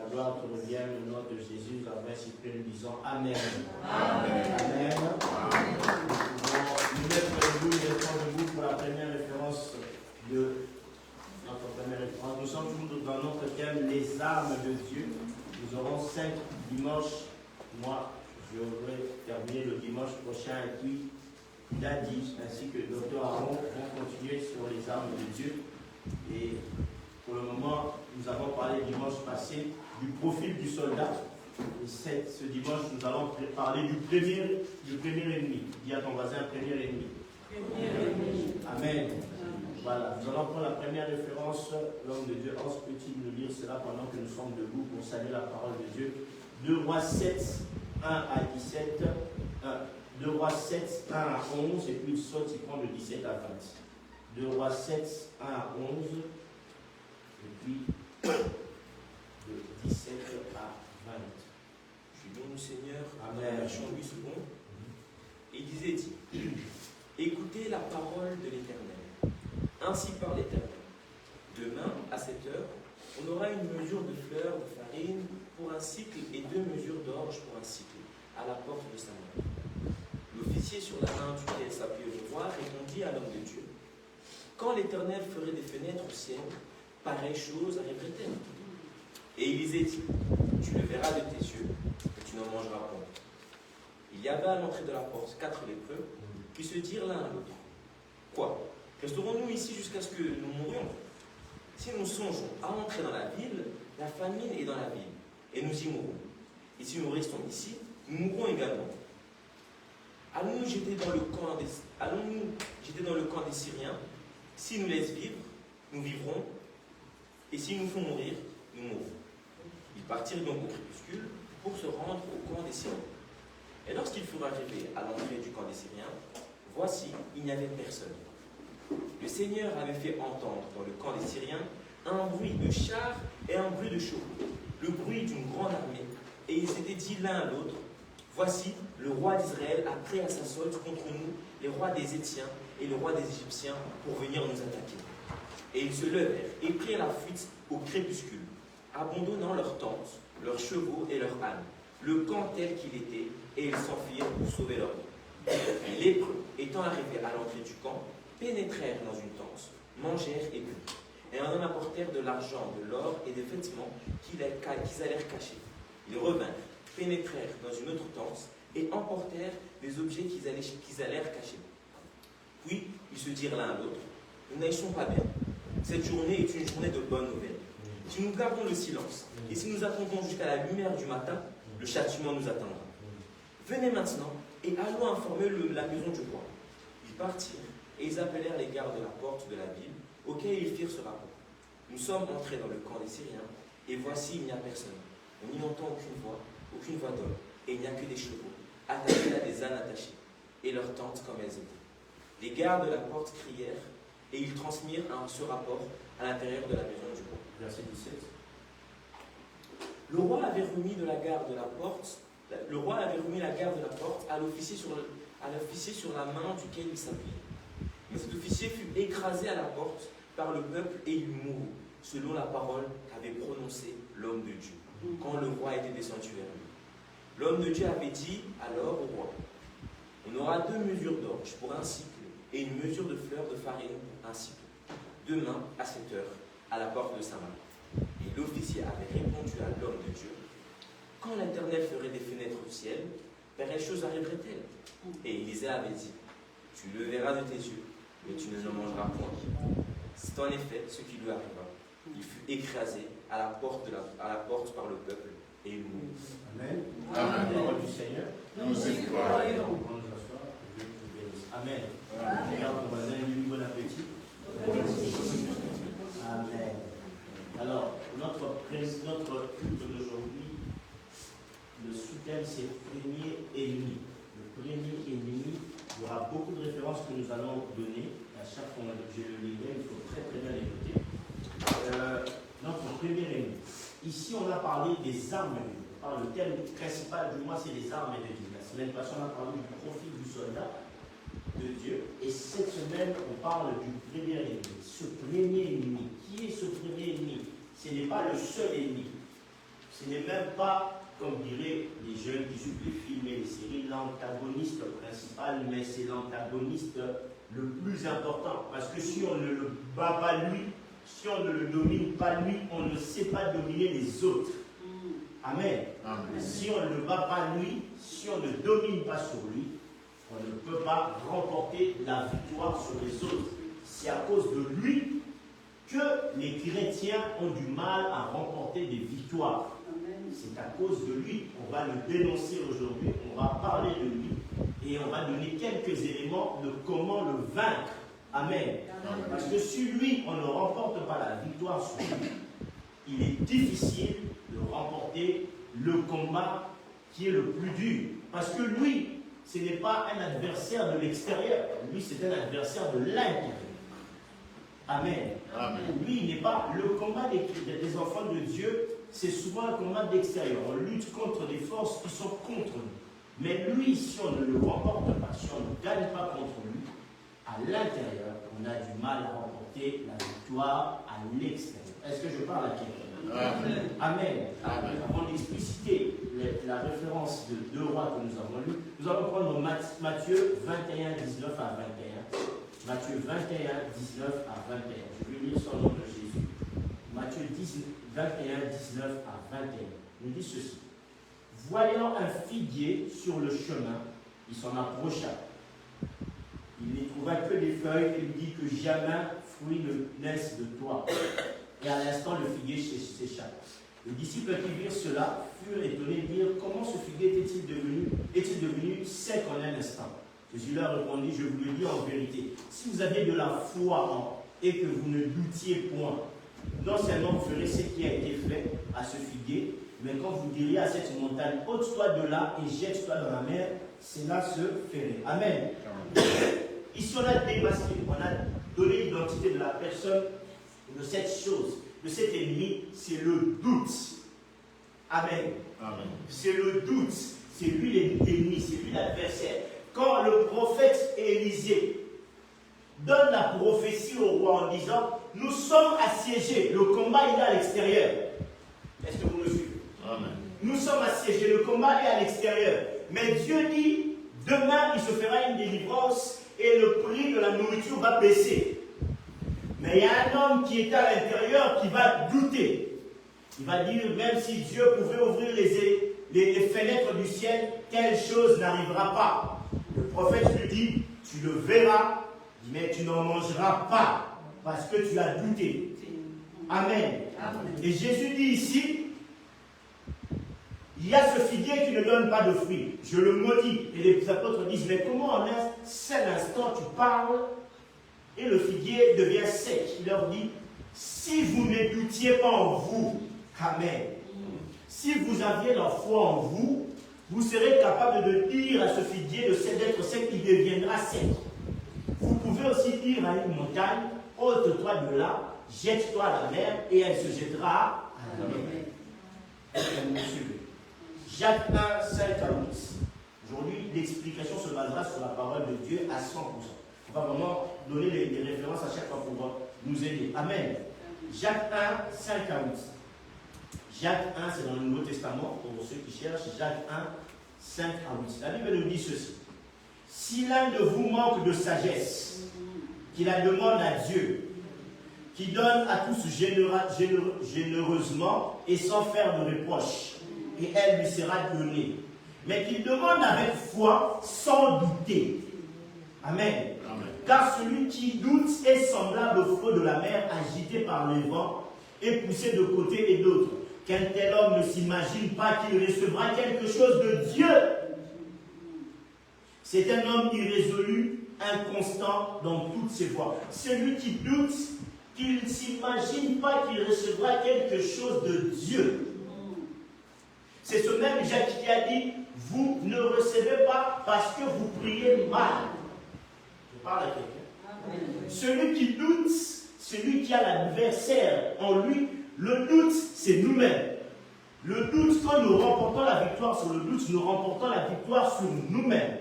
la gloire te revient au nom de Jésus. Nous avons ainsi prié, nous disons Amen. Amen. Amen. Nous mettre debout pour la première référence de notre première référence. Nous sommes toujours dans notre thème, les armes de Dieu. Nous aurons 5 dimanches. Moi, je vais terminer le dimanche prochain et puis Dadi ainsi que le docteur Aaron vont continuer sur les armes de Dieu. Et pour le moment, nous avons parlé dimanche passé du profil du soldat. Et ce dimanche, nous allons parler du premier ennemi. Dis à ton voisin, premier ennemi. Amen. Voilà, nous allons prendre la première référence, l'homme de Dieu. Hans, peux-tu nous lire cela pendant que nous sommes debout pour saluer la parole de Dieu? 2 Rois 7, 1 à 17. 2 Rois 7, 1 à 11. Et puis il saute, il prend de 17 à 20. 2 Rois 7, 1 à 11. Et puis de 17 à 20. Je suis bon, Seigneur. Amen. Marchons lui second. Et il disait, écoutez la parole de l'Éternel. Ainsi parle l'Éternel. Demain, à cette heure, on aura une mesure de fleurs de farine pour un cycle et 2 mesures d'orge pour un cycle, à la porte de sa main. L'officier sur la main duquel s'appuyait le roi répondit à l'homme de Dieu. Quand l'Éternel ferait des fenêtres au ciel, pareille chose arriverait-elle? Et il disait, tu le verras de tes yeux, et tu n'en mangeras point. Il y avait à l'entrée de la porte 4 lépreux qui se dirent l'un à l'autre. Quoi? Resterons-nous ici jusqu'à ce que nous mourions? Si nous songeons à entrer dans la ville, la famine est dans la ville, et nous y mourrons. Et si nous restons ici, nous mourrons également. Allons-nous jeter dans le camp des Syriens? S'ils nous laissent vivre, nous vivrons, et s'ils nous font mourir, nous mourrons. Ils partirent donc au crépuscule pour se rendre au camp des Syriens. Et lorsqu'ils furent arrivés à l'entrée du camp des Syriens, voici, il n'y avait personne. Le Seigneur avait fait entendre dans le camp des Syriens un bruit de chars et un bruit de chevaux, le bruit d'une grande armée, et ils s'étaient dit l'un à l'autre, voici, le roi d'Israël a pris à sa solde contre nous les rois des Étiens et le roi des Égyptiens pour venir nous attaquer. Et ils se levèrent et prirent la fuite au crépuscule, abandonnant leurs tentes, leurs chevaux et leurs ânes, le camp tel qu'il était, et ils s'enfuirent pour sauver leur vie. Les lépreux, étant arrivés à l'entrée du camp, pénétrèrent dans une tente, mangèrent et burent, et en apportèrent de l'argent, de l'or et des vêtements qu'ils allèrent cacher. Ils revinrent, pénétrèrent dans une autre tente, et emportèrent des objets qu'ils allèrent cacher. Puis ils se dirent l'un à l'autre, nous n'agissons pas bien. Cette journée est une journée de bonnes nouvelles. Si nous gardons le silence, et si nous attendons jusqu'à la lumière du matin, le châtiment nous atteindra. Venez maintenant, et allons informer la maison du roi. Ils partirent, et ils appelèrent les gardes de la porte de la ville, auxquels ils firent ce rapport. Nous sommes entrés dans le camp des Syriens, et voici, il n'y a personne. On n'y entend aucune voix d'homme, et il n'y a que des chevaux, attachés à des ânes attachés, et leurs tentes comme elles étaient. Les gardes de la porte crièrent, et ils transmirent ce rapport à l'intérieur de la maison du roi. Verset 17. Le roi avait remis la garde de la porte à l'officier sur la main duquel il s'appuyait. Mais cet officier fut écrasé à la porte par le peuple et il mourut, selon la parole qu'avait prononcée l'homme de Dieu, quand le roi était descendu vers lui. L'homme de Dieu avait dit alors au roi, on aura 2 mesures d'orge pour un cycle et une mesure de fleurs de farine pour un cycle. Demain, à cette heure, à la porte de Samarie. Et l'officier avait répondu à l'homme de Dieu, quand l'Éternel ferait des fenêtres au ciel, pareille chose arriverait-elle? Et Élisée avait dit, tu le verras de tes yeux, mais tu ne le mangeras point. C'est en effet ce qui lui arriva. Il fut écrasé à la porte par le peuple, et il mourut. Amen. Amen. La parole du Seigneur. Nous y croyons. Amen. Regarde ton voisin, lui, bon appétit. Amen. Alors, notre culte d'aujourd'hui, le sous-thème, c'est premier ennemi. Le premier ennemi, il y aura beaucoup de références que nous allons donner. À chaque fois que je le lirai, il faut très bien les noter. Notre premier ennemi. Ici, on a parlé des armes de Dieu. Alors, le thème principal du mois, c'est les armes de Dieu. La semaine passée, on a parlé du profil du soldat de Dieu. Et cette semaine, on parle du premier ennemi. Ce premier ennemi. Qui est ce premier ennemi? Ce n'est pas le seul ennemi. Ce n'est même pas, comme diraient les jeunes qui supplient filmer les séries, l'antagoniste principal, mais c'est l'antagoniste le plus important. Parce que si on ne le bat pas lui, si on ne le domine pas lui, on ne sait pas dominer les autres. Amen. Amen. Si on ne le bat pas lui, si on ne domine pas sur lui, on ne peut pas remporter la victoire sur les autres. C'est à cause de lui que les chrétiens ont du mal à remporter des victoires. C'est à cause de lui, on va le dénoncer aujourd'hui, on va parler de lui et on va donner quelques éléments de comment le vaincre. Amen. Parce que si lui, on ne remporte pas la victoire sur lui, il est difficile de remporter le combat qui est le plus dur. Parce que lui, ce n'est pas un adversaire de l'extérieur, lui c'est un adversaire de l'intérieur. Amen. Amen. Lui, il n'est pas le combat des enfants de Dieu, c'est souvent un combat d'extérieur. On lutte contre des forces qui sont contre nous. Mais lui, si on ne le remporte pas, si on ne gagne pas contre lui, à l'intérieur, on a du mal à remporter la victoire à l'extérieur. Est-ce que je parle à quelqu'un? Amen. Amen. Amen. Avant d'expliciter la référence de 2 rois que nous avons lu, nous allons prendre Matthieu 21, 19 à 21. Matthieu 21, 19 à 21. Je vais lire son nom de Jésus. Matthieu 21, 19 à 21. Il dit ceci. Voyant un figuier sur le chemin, il s'en approcha. Il n'y trouva que des feuilles et lui dit que jamais fruit ne naisse de toi. Et à l'instant, le figuier s'échappe. Les disciples qui virent cela furent étonnés de dire comment ce figuier est-il devenu sec en un instant. Jésus leur répondit, je vous le dis en vérité, si vous aviez de la foi et que vous ne doutiez point, non seulement vous ferez ce qui a été fait à ce figuier, mais quand vous diriez à cette montagne, ôte-toi de là et jette-toi dans la mer, cela se ferait. Amen. Ici, on a démasqué, on a donné l'identité de la personne, de cette chose, de cet ennemi, c'est le doute. Amen. Amen. C'est le doute, c'est lui l'ennemi, c'est lui l'adversaire. Quand le prophète Élisée donne la prophétie au roi en disant « Nous sommes assiégés, le combat il est à l'extérieur. » Est-ce que vous me suivez? Amen. Nous sommes assiégés, le combat est à l'extérieur. Mais Dieu dit « Demain, il se fera une délivrance et le prix de la nourriture va baisser. » Mais il y a un homme qui est à l'intérieur qui va douter. Il va dire « Même si Dieu pouvait ouvrir les fenêtres du ciel, telle chose n'arrivera pas. » Le prophète lui dit, tu le verras, mais tu n'en mangeras pas, parce que tu as douté. Amen. Amen. Et Jésus dit ici, il y a ce figuier qui ne donne pas de fruits. Je le maudis. Et les apôtres disent, mais comment en un seul instant tu parles et le figuier devient sec? Il leur dit, si vous ne doutiez pas en vous, Amen. Si vous aviez la foi en vous, vous serez capable de dire à ce figuier d'être sec, il deviendra sec. Vous pouvez aussi dire à une montagne, ôte-toi de là, jette-toi à la mer, et elle se jettera à la mer. Est-ce que vous me suivez? Jacques 1, 5 à 8. Aujourd'hui, l'explication se basera sur la parole de Dieu à 100%. On va vraiment donner des références à chaque fois pour nous aider. Amen. Jacques 1, 5 à 8. Jacques 1, c'est dans le Nouveau Testament, pour ceux qui cherchent, Jacques 1, 5 à 8. La Bible nous dit ceci. Si l'un de vous manque de sagesse, qu'il la demande à Dieu, qui donne à tous généreusement et sans faire de reproche, et elle lui sera donnée. Mais qu'il demande avec foi, sans douter. Amen. Amen. Car celui qui doute est semblable au flot de la mer agité par les vents et poussé de côté et d'autre. Qu'un tel homme ne s'imagine pas qu'il recevra quelque chose de Dieu. C'est un homme irrésolu, inconstant dans toutes ses voies. Celui qui doute, qu'il ne s'imagine pas qu'il recevra quelque chose de Dieu. C'est ce même Jacques qui a dit, vous ne recevez pas parce que vous priez mal. Je parle à quelqu'un. Celui qui doute, celui qui a l'adversaire en lui, le doute, c'est nous-mêmes. Le doute, quand nous remportons la victoire sur le doute, nous remportons la victoire sur nous-mêmes.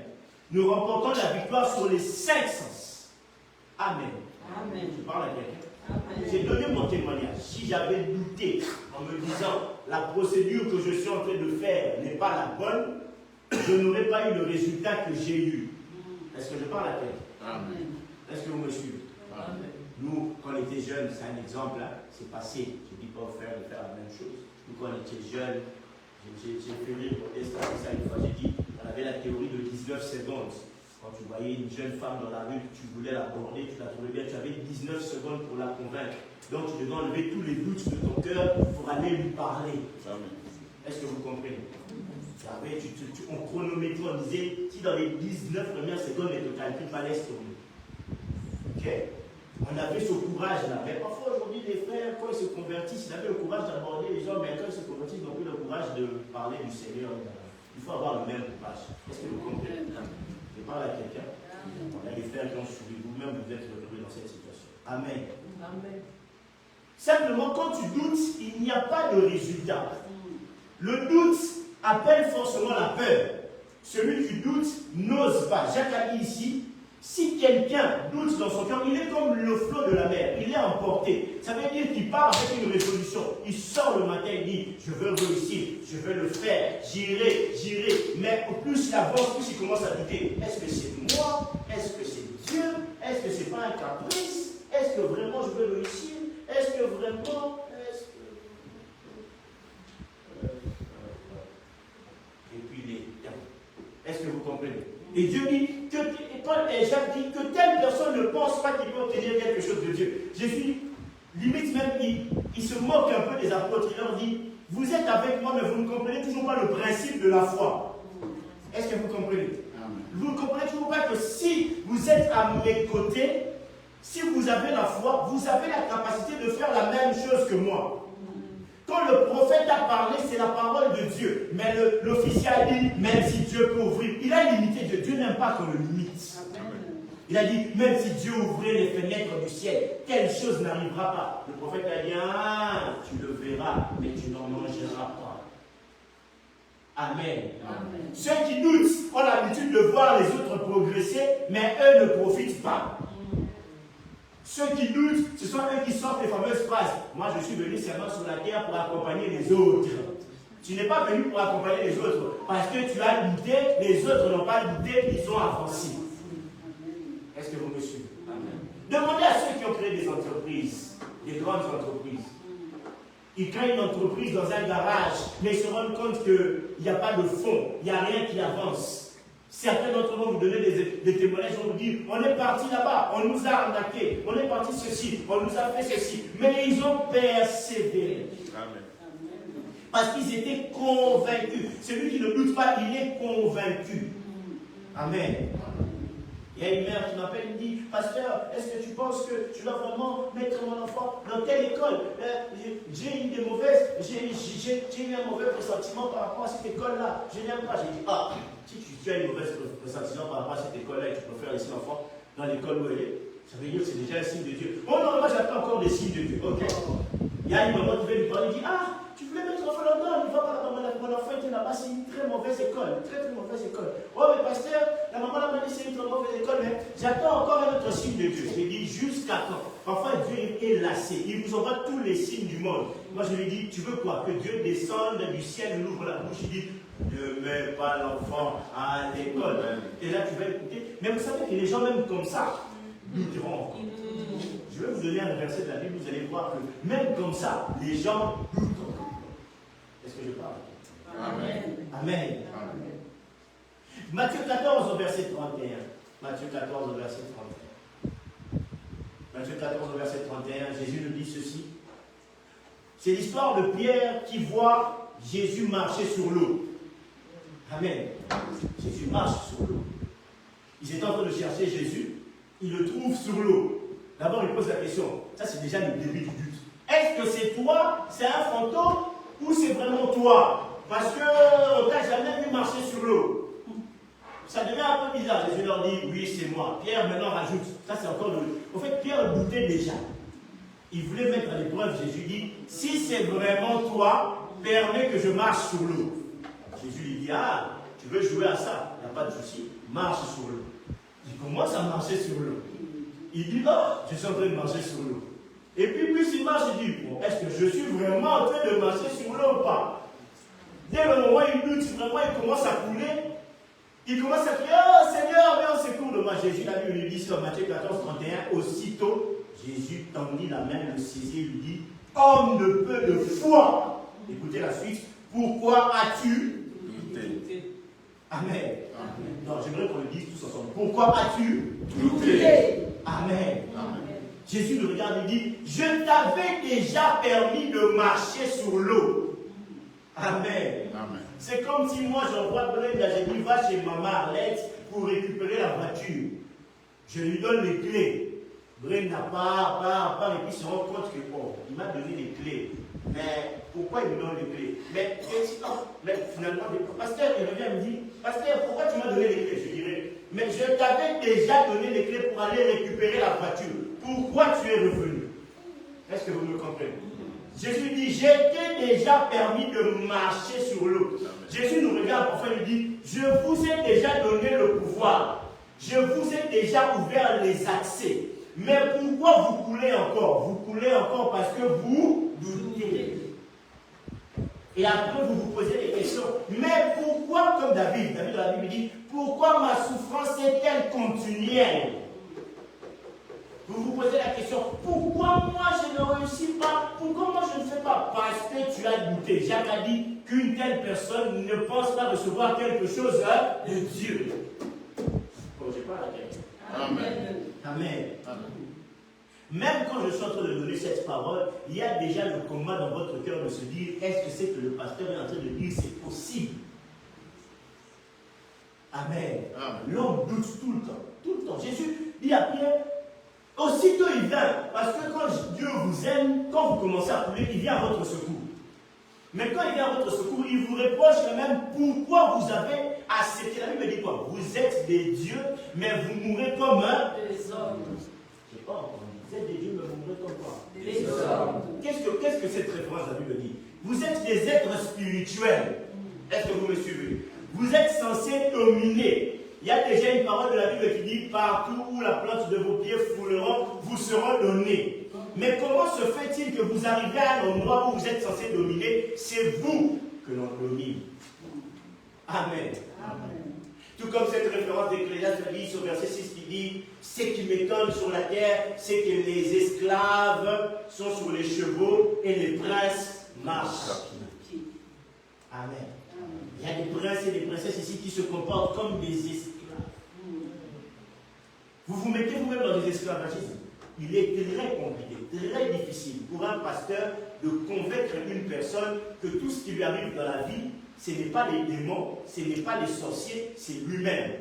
Nous remportons la victoire sur les 5 sens. Amen. Amen. Je parle à quelqu'un. J'ai donné mon témoignage. Si j'avais douté en me disant, la procédure que je suis en train de faire n'est pas la bonne, je n'aurais pas eu le résultat que j'ai eu. Est-ce que je parle à quelqu'un? Est-ce que vous me suivez? Amen. Nous, quand on était jeunes, c'est un exemple, hein, c'est passé. Je ne dis pas aux frères de faire la même chose. Nous, quand on était jeunes, j'ai fait rire pour tester ça une fois, j'ai dit, on avait la théorie de 19 secondes. Quand tu voyais une jeune femme dans la rue, tu voulais l'aborder, tu la trouvais bien, tu avais 19 secondes pour la convaincre. Donc tu devais enlever tous les doutes de ton cœur pour aller lui parler. Est-ce que vous comprenez? On chronométrait, on disait, si dans les 19 premières secondes, elle te calcule pas, laisse tomber. Ok? On avait ce courage-là. Mais parfois, aujourd'hui, les frères, quand ils se convertissent, ils avaient le courage d'aborder les gens, mais quand ils se convertissent, ils n'ont plus le courage de parler du Seigneur. Il faut avoir le même courage. Est-ce que vous comprenez? Je parle à quelqu'un. On a des frères qui ont suivi. Vous-même, vous êtes retrouvés dans cette situation. Amen. Amen. Simplement, quand tu doutes, il n'y a pas de résultat. Le doute appelle forcément la peur. Celui qui doute n'ose pas. Jacques a dit ici, si quelqu'un doute dans son cœur, il est comme le flot de la mer, il est emporté. Ça veut dire qu'il part avec une résolution. Il sort le matin, il dit, je veux réussir, je veux le faire, j'irai. Mais plus il avance, plus il commence à douter. Est-ce que c'est moi? Est-ce que c'est Dieu? Est-ce que c'est pas un caprice? Est-ce que vraiment je veux réussir? Est-ce que vraiment... Et puis il est... Est-ce que vous comprenez? Et Dieu dit, Paul et Jacques dit que telle personne ne pense pas qu'il peut obtenir quelque chose de Dieu. Jésus, limite même, il se moque un peu des apôtres. Il leur dit, vous êtes avec moi, mais vous ne comprenez toujours pas le principe de la foi. Est-ce que vous comprenez? Vous ne comprenez toujours pas que si vous êtes à mes côtés, si vous avez la foi, vous avez la capacité de faire la même chose que moi. Quand le prophète a parlé, c'est la parole de Dieu. Mais l'officier a dit, même si Dieu peut ouvrir, il a limité Dieu. Dieu n'aime pas qu'on le limite. Il a dit, même si Dieu ouvrait les fenêtres du ciel, telle chose n'arrivera pas. Le prophète a dit, ah, tu le verras, mais tu n'en mangeras pas. Amen. Amen. Ceux qui doutent ont l'habitude de voir les autres progresser, mais eux ne profitent pas. Ceux qui doutent, ce sont eux qui sortent les fameuses phrases. Moi, je suis venu seulement sur la terre pour accompagner les autres. Tu n'es pas venu pour accompagner les autres parce que tu as douté, les autres n'ont pas douté, ils ont avancé. Est-ce que vous me suivez? Demandez à ceux qui ont créé des entreprises, des grandes entreprises. Ils créent une entreprise dans un garage, mais ils se rendent compte qu'il n'y a pas de fonds, il n'y a rien qui avance. Certains d'entre eux vont vous donner des témoignages, vont vous dire, on est parti là-bas, on nous a arnaqués, on est parti ceci, on nous a fait ceci. Mais ils ont persévéré. Amen. Parce qu'ils étaient convaincus. Celui qui ne doute pas, il est convaincu. Amen. Il y a une mère qui m'appelle et me dit, pasteur, est-ce que tu penses que je dois vraiment mettre mon enfant dans telle école? J'ai eu un mauvais pressentiment par rapport à cette école-là. Je n'aime pas. J'ai dit, ah, si tu as une mauvaise pressentiment par rapport à cette école-là et que tu préfères laisser l'enfant dans l'école où elle est, ça veut dire que c'est déjà un signe de Dieu. Oh non, moi j'attends encore des signes de Dieu. Ok. Il y a une maman qui vient lui parler, il dit, ah, tu voulais mettre l'enfant là-dedans, il va pas là-bas, mon enfant était là-bas, c'est une très mauvaise école, très mauvaise école. Oh mais pasteur, la maman là m'a dit c'est une très mauvaise école, mais j'attends encore un autre signe de Dieu. J'ai dit jusqu'à quand? Parfois Dieu est lassé, il vous envoie tous les signes du monde. Moi je lui dis, tu veux quoi? Que Dieu descende du ciel, il ouvre la bouche, il dit, ne mets pas l'enfant à l'école. Et là tu vas écouter. Mais vous savez que les gens même comme ça, nous diront. Je vais vous donner un verset de la Bible, vous allez voir que même comme ça, les gens doutent. Est-ce que je parle? Amen. Amen. Amen. Matthieu 14 au verset 31. Matthieu 14 au verset 31. Matthieu 14 au verset 31, Jésus nous dit ceci. C'est l'histoire de Pierre qui voit Jésus marcher sur l'eau. Amen. Jésus marche sur l'eau. Ils étaient en train de chercher Jésus. Ils le trouvent sur l'eau. D'abord, il pose la question. Ça, c'est déjà le début du doute. Est-ce que c'est toi, c'est un fantôme, ou c'est vraiment toi? Parce qu'on ne t'a jamais vu marcher sur l'eau. Ça devient un peu bizarre. Jésus leur dit, oui, c'est moi. Pierre maintenant rajoute. Ça, c'est encore le... En fait, Pierre doutait déjà. Il voulait mettre à l'épreuve. Jésus dit, si c'est vraiment toi, permets que je marche sur l'eau. Jésus lui dit, ah, tu veux jouer à ça? Il n'y a pas de souci. Marche sur l'eau. Il commence à marcher sur l'eau. Il dit, non, je suis en train de marcher sur l'eau. Et puis plus il marche, il dit, bon, est-ce que je suis vraiment en train de marcher sur l'eau ou pas? Dès le moment où il doute, vraiment il commence à couler, il commence à crier, oh Seigneur, viens au secours de moi. Jésus, la Bible lui dit sur Matthieu 14, 31, aussitôt, Jésus tendit la main, le saisit, lui dit, homme de peu de foi. Écoutez la suite, pourquoi as-tu douté? Amen. Amen. Non, j'aimerais qu'on le dise tous ensemble. Pourquoi as-tu douté? Amen. Amen. Jésus le regarde et dit, je t'avais déjà permis de marcher sur l'eau. Amen. Amen. C'est comme si moi j'envoie Brenda, j'ai dit, va chez maman Arlette pour récupérer la voiture. Je lui donne les clés. Brenda part, et puis se rend compte que, bon, il m'a donné les clés. Mais pourquoi il me donne les clés? Mais finalement, le pasteur, il revient et me dit, pasteur, pourquoi tu m'as donné les clés? Je dirais, mais je t'avais déjà donné les clés pour aller récupérer la voiture. Pourquoi tu es revenu? Est-ce que vous me comprenez? Jésus dit, je t'ai déjà permis de marcher sur l'eau. Jésus nous regarde, enfin il dit, je vous ai déjà donné le pouvoir. Je vous ai déjà ouvert les accès. Mais pourquoi vous coulez encore? Vous coulez encore parce que vous doutez. Et après vous vous posez des questions. Mais pourquoi, comme David dans la Bible dit, pourquoi ma souffrance est-elle continuelle? Vous vous posez la question, pourquoi moi je ne réussis pas? Pourquoi moi je ne fais pas? Parce que tu as douté. Jacques a dit qu'une telle personne ne pense pas recevoir quelque chose de Dieu. Bon, je parle à quelqu'un. Amen. Amen. Amen. Même quand je suis en train de donner cette parole, il y a déjà le combat dans votre cœur de se dire, est-ce que c'est que le pasteur est en train de dire c'est possible? Amen. Amen. L'homme doute tout le temps. Tout le temps. Jésus dit à Pierre, aussitôt il vient, parce que quand Dieu vous aime, quand vous commencez à couler, il vient à votre secours. Mais quand il vient à votre secours, il vous reproche quand même pourquoi vous avez accepté. La Bible dit quoi? Vous êtes des dieux, mais vous mourrez comme des hommes. Je ne sais pas encore. Vous êtes des dieux, mais vous mourrez comme quoi? Des hommes. Qu'est-ce que cette référence, la Bible dit? Vous êtes des êtres spirituels. Est-ce que vous me suivez? Vous êtes censés dominer. Il y a déjà une parole de la Bible qui dit, partout où la plante de vos pieds fouleront, vous seront donnés. Mais comment se fait-il que vous arrivez à un endroit où vous êtes censé dominer? C'est vous que l'on domine. Amen. Amen. Tout comme cette référence d'Ecclésiaste dit sur verset 6 qui dit, ce qui m'étonne sur la terre, c'est que les esclaves sont sur les chevaux et les princes marchent. Amen. Il y a des princes et des princesses ici qui se comportent comme des esclaves. Vous vous mettez vous-même dans des esclavagismes. Il est très compliqué, très difficile pour un pasteur de convaincre une personne que tout ce qui lui arrive dans la vie, ce n'est pas les démons, ce n'est pas les sorciers, c'est lui-même.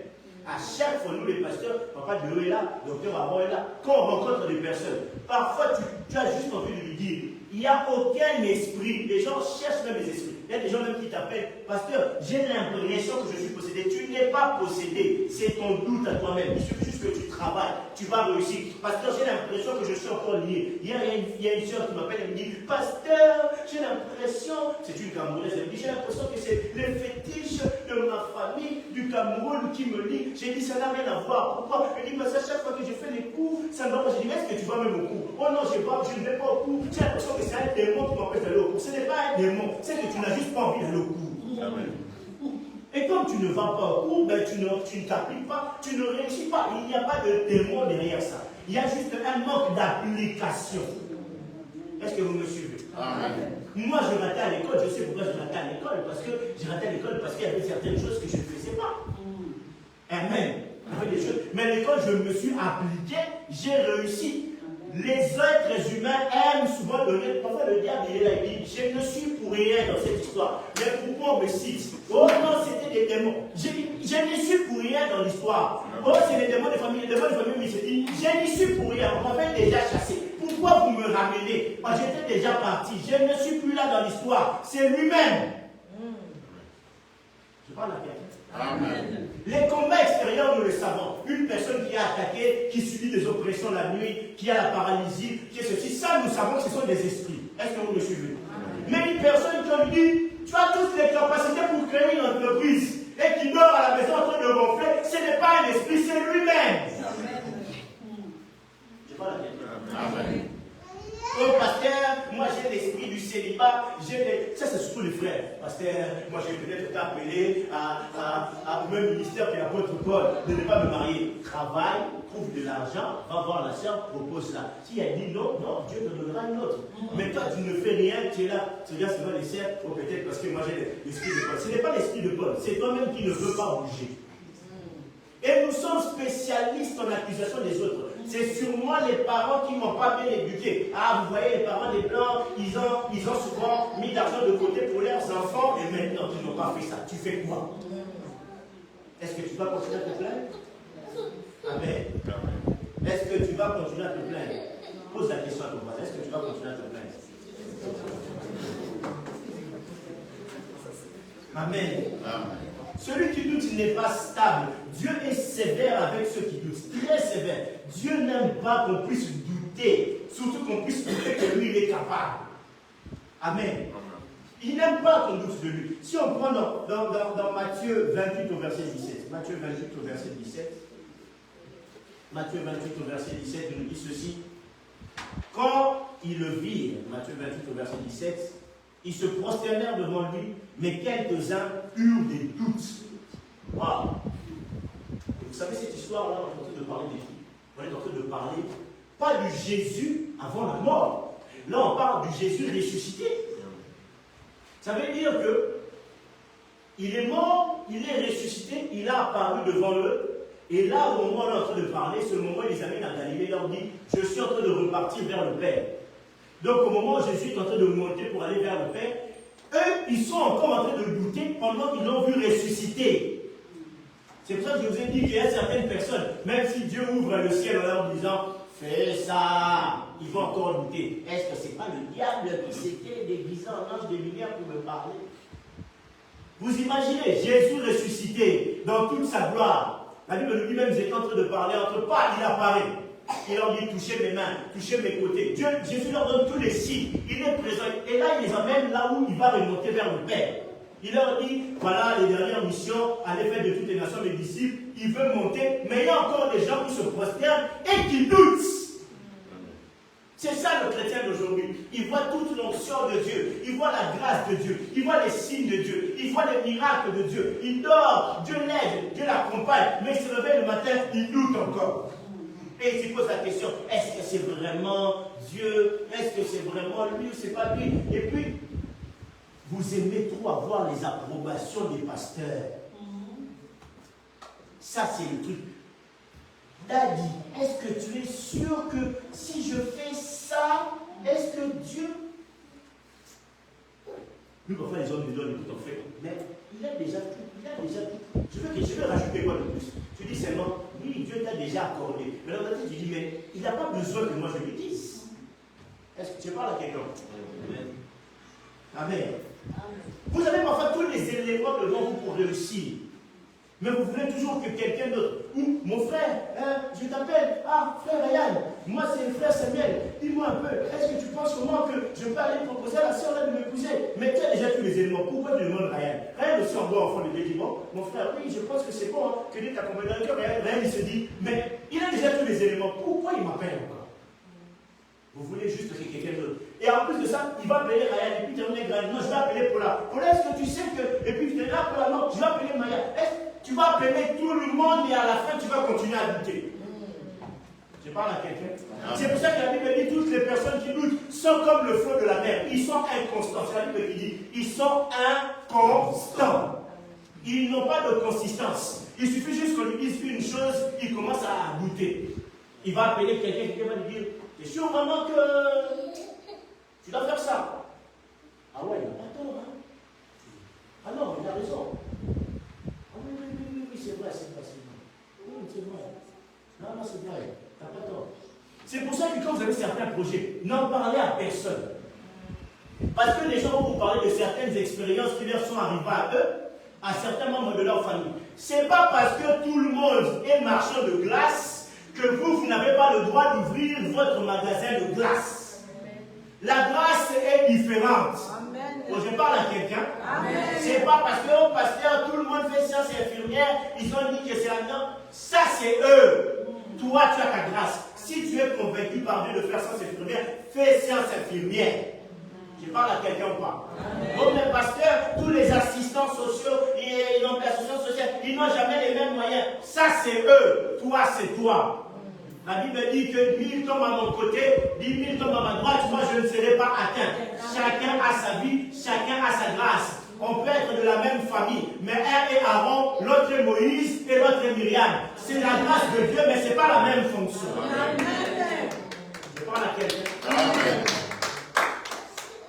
À chaque fois, nous les pasteurs, Papa Déo est là, Docteur Aaron est là, quand on rencontre des personnes, parfois tu as juste envie de lui dire, il n'y a aucun esprit, les gens cherchent même les esprits. Il y a des gens même qui t'appellent, pasteur, j'ai l'impression que je suis possédé. Tu n'es pas possédé, c'est ton doute à toi-même. Il suffit juste que tu travailles, tu vas réussir. Pasteur, j'ai l'impression que je suis encore lié. Hier, il y a une soeur qui m'appelle et me dit, pasteur, j'ai l'impression, c'est une Camerounaise, elle me dit, j'ai l'impression que c'est les fétiches de ma famille, du Cameroun qui me lit. J'ai dit, ça n'a rien à voir. Pourquoi? Elle dit, parce qu'à chaque fois que je fais les cours, ça ne va pas. J'ai dit, mais est-ce que tu vas même au cours? Oh non, je ne vais pas au cours. J'ai l'impression que c'est un démon qui m'empêche d'aller au cours. Ce n'est pas un démon, c'est que tu n'as juste pas envie d'aller au cours. Amen. Et comme tu ne vas pas au cours, ben tu ne t'appliques pas, tu ne réussis pas. Il n'y a pas de démon derrière ça. Il y a juste un manque d'application. Est-ce que vous me suivez? Amen. Moi, je ratais à l'école. Je sais pourquoi je ratais à l'école. Parce que je ratais à l'école parce qu'il y avait certaines choses que je ne faisais pas. Amen. Des choses. Mais à l'école, je me suis appliqué, j'ai réussi. Les êtres humains aiment souvent donner. Parfois, le diable, il est là, il dit, je ne suis pour rien dans cette histoire. Mais pourquoi on me cite? Oh non, c'était des démons. Je n'y suis pour rien dans l'histoire. Oh, c'est les démons de famille. Les démons de famille, mais je dis, je n'y suis pour rien. On m'avait déjà chassé. Pourquoi vous me ramenez? Moi, j'étais déjà parti. Je ne suis plus là dans l'histoire. C'est lui-même. Je parle à quelqu'un. Amen. Les combats extérieurs, nous le savons. Une personne qui est attaquée, qui subit des oppressions la nuit, qui a la paralysie, qui est ceci, ça nous savons que ce sont des esprits. Est-ce que vous me suivez? Amen. Mais une personne qui lui dit, tu as toutes les capacités pour créer une entreprise et qui dort à la maison en train de gonfler, ce n'est pas un esprit, c'est lui-même. Je parle à quelqu'un. Amen. débats. Ça, c'est surtout les frères. Parce que moi, j'ai peut-être été appelé au même ministère que l'apôtre Paul de ne pas me marier. Travaille, trouve de l'argent, va voir la sœur, propose ça. Si elle dit non, Dieu te donnera une autre. Mais toi, tu ne fais rien, tu es là, tu regardes souvent les sœurs, ou peut-être parce que moi j'ai l'esprit de Paul. Ce n'est pas l'esprit de Paul, c'est toi-même qui ne veux pas bouger. Et nous sommes spécialistes en accusation des autres. C'est sûrement les parents qui ne m'ont pas bien éduqué. Ah, vous voyez, les parents des Blancs, ils ont souvent mis d'argent de côté pour leurs enfants et maintenant ils n'ont pas fait ça. Tu fais quoi? Est-ce que tu vas continuer à te plaindre? Amen. Est-ce que tu vas continuer à te plaindre? Pose la question à ton voisin. Est-ce que tu vas continuer à te plaindre? Amen. Celui qui doute, il n'est pas stable. Dieu est sévère avec ceux qui doutent. Très sévère. Dieu n'aime pas qu'on puisse douter. Surtout qu'on puisse douter que lui, il est capable. Amen. Il n'aime pas qu'on doute de lui. Si on prend dans Matthieu 28 au verset 17. Matthieu 28 au verset 17. Matthieu 28 au verset 17, il nous dit ceci. Quand ils le virent, Matthieu 28 au verset 17, ils se prosternèrent devant lui, mais quelques-uns eurent des doutes. Wow. Vous savez, cette histoire-là, on est en train de parler de qui? On est en train de parler, pas du Jésus avant la mort. Là, on parle du Jésus ressuscité. Ça veut dire que il est mort, il est ressuscité, il a apparu devant eux. Et là, au moment où on est en train de parler, c'est le moment où les amène à Galilée, leur dit, je suis en train de repartir vers le Père. Donc au moment où Jésus est en train de monter pour aller vers le Père, eux, ils sont encore en train de douter pendant qu'ils l'ont vu ressusciter. C'est pour ça que je vous ai dit qu'il y a certaines personnes, même si Dieu ouvre le ciel en leur disant, fais ça, ils vont encore douter. Est-ce que ce n'est pas le diable qui s'était déguisé en ange de lumière pour me parler? Vous imaginez Jésus ressuscité dans toute sa gloire. La Bible nous dit même, ils étaient en train de parler entre pas, il apparaît. Il leur dit, touchez mes mains, touchez mes côtés. Jésus leur donne tous les signes. Il est présent. Et là, il les emmène là où il va remonter vers le Père. Il leur dit, voilà les dernières missions, allez faire de toutes les nations mes disciples. Il veut monter, mais il y a encore des gens qui se prosternent et qui doutent. C'est ça le chrétien d'aujourd'hui. Il voit toute l'onction de Dieu. Il voit la grâce de Dieu. Il voit les signes de Dieu. Il voit les miracles de Dieu. Il dort, Dieu l'aide, Dieu l'accompagne. Mais il se réveille le matin, il doute encore. Et il se pose la question, est-ce que c'est vraiment Dieu? Est-ce que c'est vraiment lui ou c'est pas lui? Et puis, vous aimez trop avoir les approbations des pasteurs. Ça, c'est le truc. Daddy, est-ce que tu es sûr que si je fais ça, est-ce que Dieu... Nous, parfois, les hommes nous donnent tout en fait. Mais il a déjà tout. Je vais rajouter quoi de plus? Je dis seulement, oui, Dieu t'a déjà accordé. Mais dans ta tête, tu dis, mais il n'a pas besoin que moi je lui dise. Est-ce que tu parles à quelqu'un? Amen. Vous avez parfois tous les éléments devant vous pour réussir. Mais vous voulez toujours que quelqu'un d'autre, ou mon frère, je t'appelle, frère Ryan, moi c'est le frère Samuel, dis-moi un peu, est-ce que tu penses comment que je peux aller proposer à la soeur là de m'épouser? Mais tu as déjà tous les éléments, pourquoi tu demandes Ryan? Ryan aussi en voit enfant de Dieu dit, bon, mon frère, oui, je pense que c'est bon, que Dieu t'accompagne dans le cœur. Ryan il se dit, mais il a déjà tous les éléments, pourquoi il m'appelle encore? Vous voulez juste que quelqu'un d'autre. Et en plus de ça, il va appeler Ryan, et puis terminer Ryan, non, je vais appeler Paula. Paula, est-ce que tu sais que, et puis tu te dis, Paula, non, je vais appeler Maya. Tu vas appeler tout le monde et à la fin, tu vas continuer à douter. Je parle à quelqu'un. C'est pour ça que la Bible dit toutes les personnes qui doutent sont comme le feu de la mer. Ils sont inconstants. C'est la Bible qui dit ils sont inconstants. Ils n'ont pas de consistance. Il suffit juste qu'on lui dise une chose, il commence à douter. Il va appeler quelqu'un qui va lui dire t'es sûr vraiment que tu dois faire ça? Ah ouais, il n'a pas tort. Hein? Ah non, il a raison. Oui, c'est vrai. Oui, c'est vrai. Non, c'est vrai. T'as pas tort. C'est pour ça que quand vous avez certains projets, n'en parlez à personne. Parce que les gens vont vous parler de certaines expériences qui leur sont arrivées à eux, à certains membres de leur famille. C'est pas parce que tout le monde est marchand de glace que vous n'avez pas le droit d'ouvrir votre magasin de glace. La grâce est différente. Bon, je parle à quelqu'un. C'est pas parce que, pasteur, tout le monde fait sciences infirmières, ils ont dit que c'est la norme. Ça, c'est eux. Toi, tu as ta grâce. Si tu es convaincu par Dieu de faire sciences infirmières, fais sciences infirmières. Je parle à quelqu'un ou pas? Comme les pasteurs, tous les assistants sociaux, et l'assistance sociale, ils n'ont jamais les mêmes moyens. Ça, c'est eux. Toi, c'est toi. La Bible dit que 1000 tombent à mon côté, 10 000 tombent à ma droite, moi je ne serai pas atteint. Chacun a sa vie, chacun a sa grâce. On peut être de la même famille, mais un est Aaron, l'autre est Moïse et l'autre est Myriam. C'est la grâce de Dieu, mais ce n'est pas la même fonction. Je parle à quelqu'un.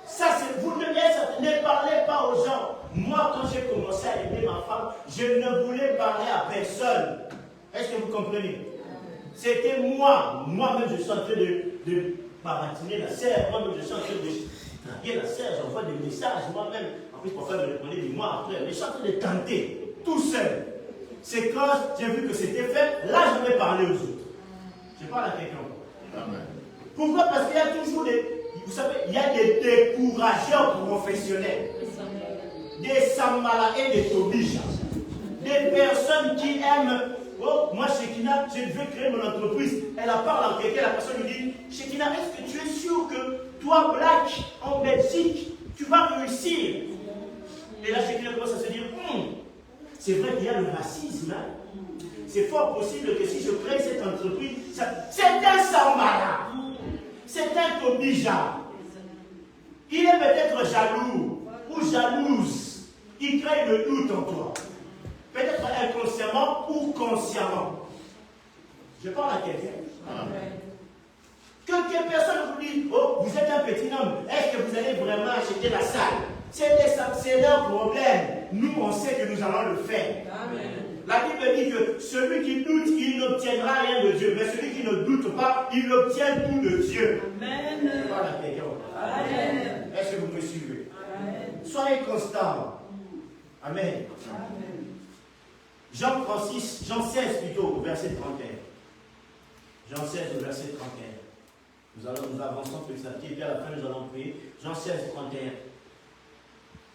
Ça, c'est, vous ne parlez pas aux gens. Moi, quand j'ai commencé à aimer ma femme, je ne voulais parler à personne. Est-ce que vous comprenez? C'était moi-même je suis en train de baratiner la serre, moi-même je suis en train de draguer la serre, j'envoie des messages, moi-même, en plus mon frère me répondait des mois après, mais je suis en train de tenter, tout seul. C'est quand j'ai vu que c'était fait, là je vais parler aux autres. Je parle à quelqu'un. Pourquoi? Parce qu'il y a toujours vous savez, il y a des décourageurs professionnels, des Sambala et des Tobija, des personnes qui aiment. Oh, moi, Shekina, je veux créer mon entreprise. Elle a parlé à quelqu'un, la personne lui dit, Shekina, est-ce que tu es sûr que toi, Black, en Belgique, tu vas réussir? Et là, Shekina commence à se dire, c'est vrai qu'il y a le racisme. Hein? C'est fort possible que si je crée cette entreprise, c'est un Sambala, c'est un Tobija. Il est peut-être jaloux ou jalouse. Il crée le doute en toi. Peut-être inconsciemment ou consciemment. Je parle à quelqu'un. Que personne vous dise, oh, vous êtes un petit homme, est-ce que vous allez vraiment acheter la salle? C'est leur problème. Nous, on sait que nous allons le faire. Amen. La Bible dit que celui qui doute, il n'obtiendra rien de Dieu. Mais celui qui ne doute pas, il obtient tout de Dieu. Amen. Je parle à quelqu'un. Est-ce que vous me suivez? Amen. Soyez constants. Amen. Amen. Jean 16 plutôt, au verset 31. Jean 16 au verset 31. Nous avançons petit à petit, et puis à la fin nous allons prier. Jean 16, 31.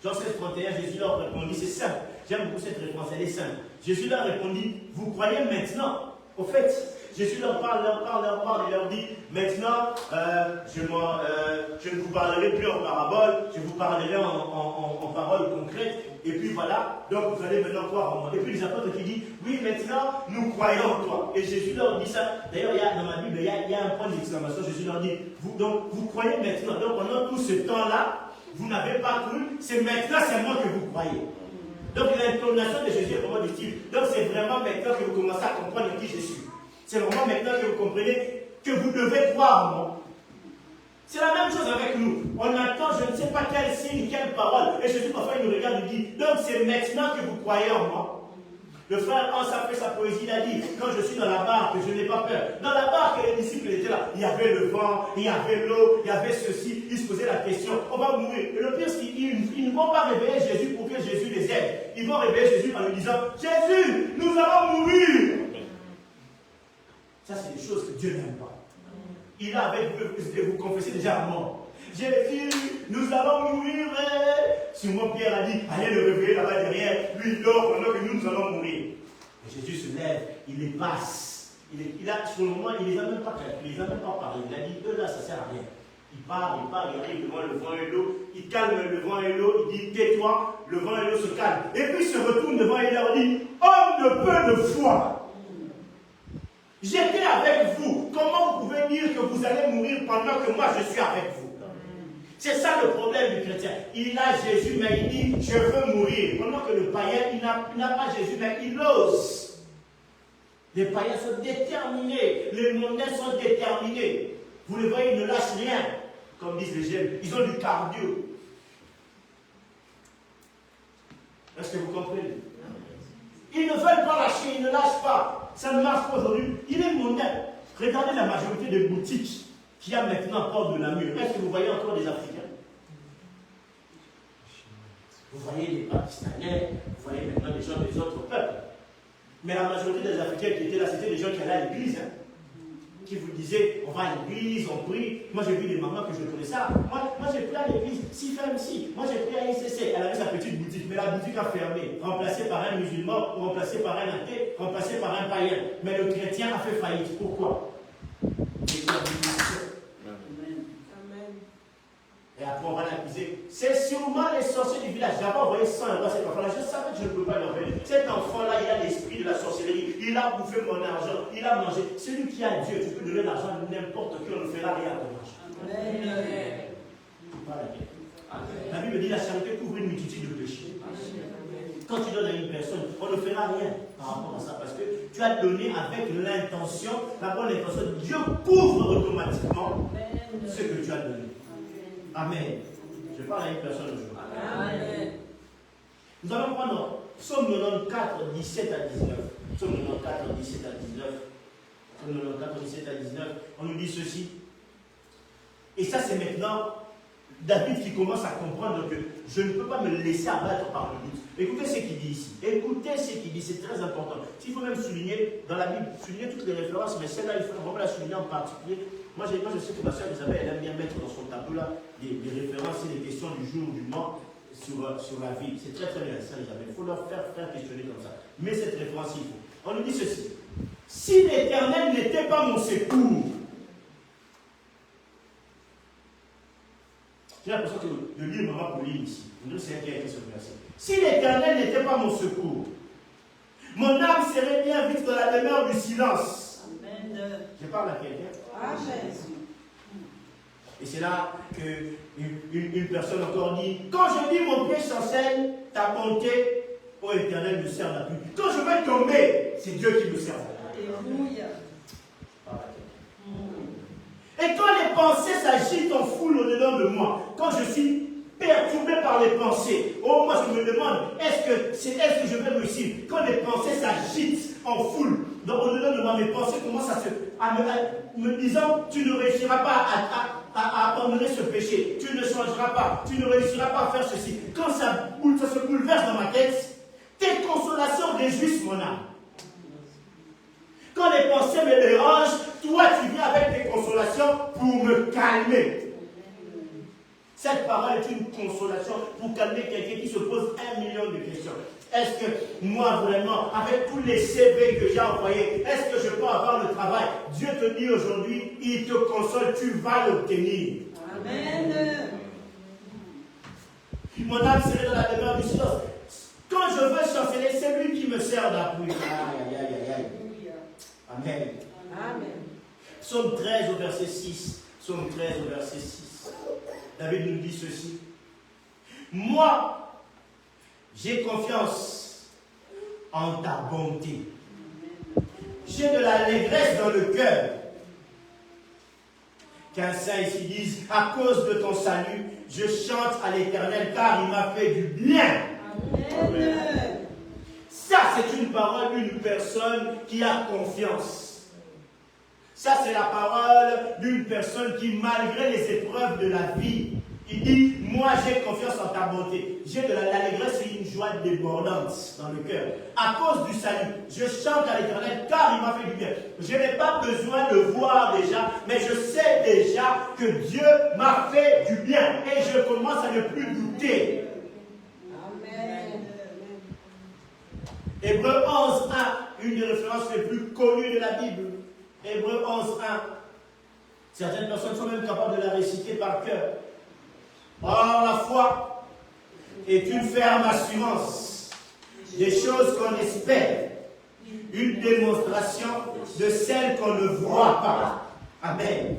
Jean 16, 31, Jésus leur répondit, c'est simple. J'aime beaucoup cette réponse, elle est simple. Jésus leur répondit, vous croyez maintenant? Au fait, Jésus leur parle, et leur dit, maintenant, je ne vous parlerai plus en parabole, je vous parlerai en paroles concrètes. Et puis voilà, donc vous allez maintenant croire en moi. Et puis les apôtres qui disent, oui, maintenant, nous croyons en toi. Et Jésus leur dit ça. D'ailleurs, dans ma Bible, il y a un point d'exclamation. Jésus leur dit, vous croyez maintenant. Donc pendant tout ce temps-là, vous n'avez pas cru, c'est maintenant seulement que vous croyez. Donc l'intonation de Jésus est vraiment du style. Donc c'est vraiment maintenant que vous commencez à comprendre qui je suis. C'est vraiment maintenant que vous comprenez que vous devez croire en moi. C'est la même chose avec nous. On attend, je ne sais pas quel signe, quelle parole. Et Jésus, parfois, il nous regarde et dit, donc c'est maintenant que vous croyez en moi. Le frère Hans a fait sa poésie, il a dit, quand je suis dans la barque, je n'ai pas peur. Dans la barque, les disciples étaient là. Il y avait le vent, il y avait l'eau, il y avait ceci. Ils se posaient la question, on va mourir. Et le pire, c'est qu'ils ne vont pas réveiller Jésus pour que Jésus les aide. Ils vont réveiller Jésus en lui disant, Jésus, nous allons mourir. Ça, c'est des choses que Dieu n'aime pas. Il a avec vous confessez déjà à mort. Jésus, nous allons mourir. Simon Pierre a dit, allez le réveiller là-bas derrière. Lui, il dort pendant que nous allons mourir. Et Jésus se lève, il les passe. Il a, sur le moment, il ne les a même pas calculés, il ne les a même pas parlé. Il a dit, eux là, ça ne sert à rien. Il part, il arrive devant le vent et l'eau. Il calme le vent et l'eau. Il dit, tais-toi, le vent et l'eau se calment. Et puis il se retourne devant et il leur dit, homme de peu de foi. J'étais avec vous. Comment vous pouvez dire que vous allez mourir pendant que moi je suis avec vous? C'est ça le problème du chrétien. Il a Jésus, mais il dit, je veux mourir. Pendant que le païen, il n'a pas Jésus, mais il ose. Les païens sont déterminés. Les mondains sont déterminés. Vous les voyez, ils ne lâchent rien. Comme disent les jeunes, ils ont du cardio. Est-ce que vous comprenez? Ils ne veulent pas lâcher, ils ne lâchent pas. Ça ne marche pas aujourd'hui. Il est mondain. Regardez la majorité des boutiques qu'il y a maintenant à Port de la Mure. Est-ce que vous voyez encore des Africains? Vous voyez des Pakistanais, vous voyez maintenant des gens des autres peuples. Mais la majorité des Africains qui étaient là, c'était des gens qui allaient à l'église. Qui vous disaient, on va à l'église, on prie. Moi, j'ai vu des mamans que je connaissais. Moi j'ai pris à l'église, si ferme si. Moi, j'ai pris à ICC. Elle avait sa petite boutique, mais la boutique a fermé. Remplacée par un musulman, ou remplacée par un athée, remplacée par un païen. Mais le chrétien a fait faillite. Pourquoi? Amen. Et après, on va l'accuser. C'est sûrement les sorciers du village. J'avais envoyé 100 euros à cet enfant-là. Je savais que je ne peux pas lui envoyer. Cet enfant-là, il a l'esprit de la sorcellerie. Il a bouffé mon argent. Il a mangé. Celui qui a Dieu, tu peux donner l'argent à n'importe qui, on ne fera rien à ton argent. Amen. La Bible dit la charité couvre une multitude de péchés. Quand tu donnes à une personne, on ne fera rien par rapport à ça parce que tu as donné avec l'intention, la bonne intention. Dieu couvre automatiquement ce que tu as donné. Amen. Je parle à une personne aujourd'hui. Amen. Nous allons prendre Psaume 94, 17 à 19. Psaume 94, 17 à 19. Psaume 94, 17 à 19. On nous dit ceci. Et ça, c'est maintenant David qui commence à comprendre que je ne peux pas me laisser abattre par le doute. Écoutez ce qu'il dit ici. Écoutez ce qu'il dit, c'est très important. S'il faut même souligner dans la Bible, souligner toutes les références, mais celle-là, il faut vraiment la souligner en particulier. Moi, je sais que ma soeur Isabelle, elle aime bien mettre dans son tableau là des références et des questions du jour, du mois sur la vie. C'est très très bien, ça Isabelle. Il faut leur faire questionner comme ça. Mais cette référence, il faut. On nous dit ceci. Si l'Éternel n'était pas mon secours, j'ai l'impression que de lire Maman Pauline ici. Nous c'est qui a été ce verset. Si l'Éternel n'était pas mon secours, mon âme serait bien vite dans la demeure du silence. Amen. Je parle à quelqu'un. Amen. Et c'est là qu'une personne encore dit, quand je dis mon pied chancelle, ta bonté, ô Éternel, me sert d'appui. Quand je vais tomber, c'est Dieu qui me sert. Alléluia. Et quand les pensées s'agitent en foule au-dedans de moi, quand je suis perturbé par les pensées, oh moi je me demande, est-ce que je vais réussir? Quand les pensées s'agitent en foule, au-dedans de moi, mes pensées commencent à me disant, tu ne réussiras pas à abandonner ce péché, tu ne changeras pas, tu ne réussiras pas à faire ceci. Quand ça se bouleverse dans ma tête, tes consolations réjouissent mon âme. Quand les pensées me dérangent, toi tu viens avec tes consolations pour me calmer. Cette parole est une consolation pour calmer quelqu'un qui se pose 1 million de questions. Est-ce que moi vraiment, avec tous les CV que j'ai envoyés, est-ce que je peux avoir le travail? Dieu te dit aujourd'hui, il te console, tu vas l'obtenir. Amen. Mon âme serait dans la demeure du silence. Quand je veux chanceler, c'est lui qui me sert d'appui. Aïe, aïe, aïe, aïe. Amen. Amen. Psaume 13 au verset 6. Psaume 13 au verset 6. David nous dit ceci. Moi, j'ai confiance en ta bonté. J'ai de l'allégresse dans le cœur. Qu'un saint ici dise, à cause de ton salut, je chante à l'Éternel car il m'a fait du bien. Amen. Ça, c'est une parole d'une personne qui a confiance. Ça, c'est la parole d'une personne qui, malgré les épreuves de la vie, il dit, moi, j'ai confiance en ta bonté. J'ai de l'allégresse et une joie débordante dans le cœur. À cause du salut, je chante à l'Éternel car il m'a fait du bien. Je n'ai pas besoin de voir déjà, mais je sais déjà que Dieu m'a fait du bien. Et je commence à ne plus douter. Hébreux 11, 1, une des références les plus connues de la Bible. Hébreux 11, 1. Certaines personnes sont même capables de la réciter par cœur. Or, la foi est une ferme assurance des choses qu'on espère, une démonstration de celles qu'on ne voit pas. Amen.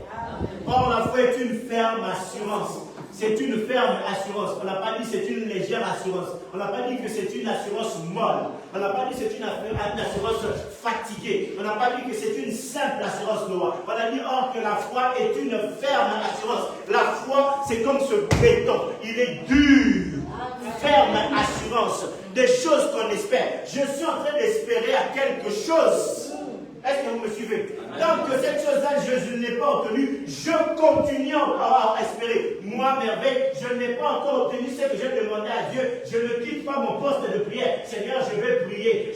Or, la foi est une ferme assurance. C'est une ferme assurance. On n'a pas dit que c'est une légère assurance. On n'a pas dit que c'est une assurance molle. On n'a pas dit que c'est une assurance fatiguée. On n'a pas dit que c'est une simple assurance noire. On a dit or que la foi est une ferme assurance. La foi, c'est comme ce béton. Il est dur. Ferme assurance. Des choses qu'on espère. Je suis en train d'espérer à quelque chose. Est-ce que vous me suivez? Tant que cette chose-là, je ne l'ai pas obtenue, je continue à espérer. Moi, merveille, je n'ai pas encore obtenu ce que j'ai demandé à Dieu. Je ne quitte pas mon poste de prière. Seigneur, je veux prier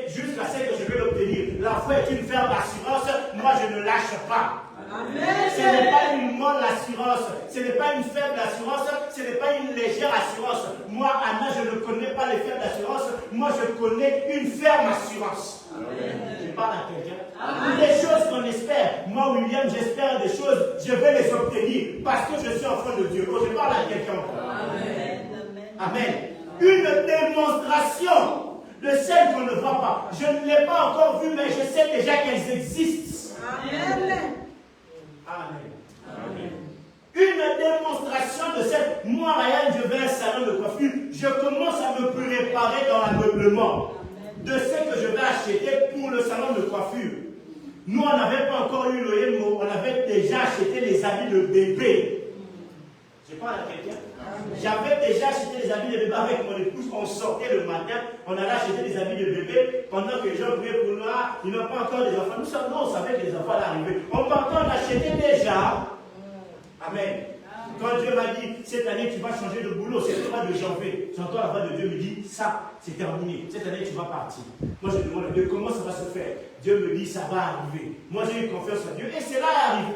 jusqu'à ce que je vais l'obtenir. La foi est une ferme assurance. Moi, je ne lâche pas. Amen. Ce n'est pas une molle assurance, ce n'est pas une faible assurance, ce n'est pas une légère assurance. Moi, Anna, je ne connais pas les faibles assurances. Moi, je connais une ferme assurance. Je parle à quelqu'un. Des choses qu'on espère. Moi, William, j'espère des choses, je vais les obtenir parce que je suis enfant de Dieu. Oh, je parle à quelqu'un encore. Amen. Une démonstration de celles qu'on ne voit pas. Je ne l'ai pas encore vue, mais je sais déjà qu'elles existent. Amen. Amen. Une démonstration de cette. Moi, Ryan, je vais à un salon de coiffure. Je commence à me préparer dans l'ameublement de ce que je vais acheter pour le salon de coiffure. Nous, on n'avait pas encore eu le mot, on avait déjà acheté les habits de bébé. Je parle à quelqu'un. J'avais déjà acheté les habits de bébé avec mon épouse. On sortait le matin, on allait acheter des habits de bébé pendant que les gens priaient pour nous. Ils n'ont pas encore des enfants. Nous, on savait que les enfants allaient arriver. On partait, on achetait déjà. Amen. Quand Dieu m'a dit, cette année tu vas changer de boulot, c'est le mois de janvier. J'entends la voix de Dieu me dit, ça, c'est terminé. Cette année tu vas partir. Moi je demande à Dieu comment ça va se faire. Dieu me dit, ça va arriver. Moi j'ai eu confiance en Dieu et cela est arrivé.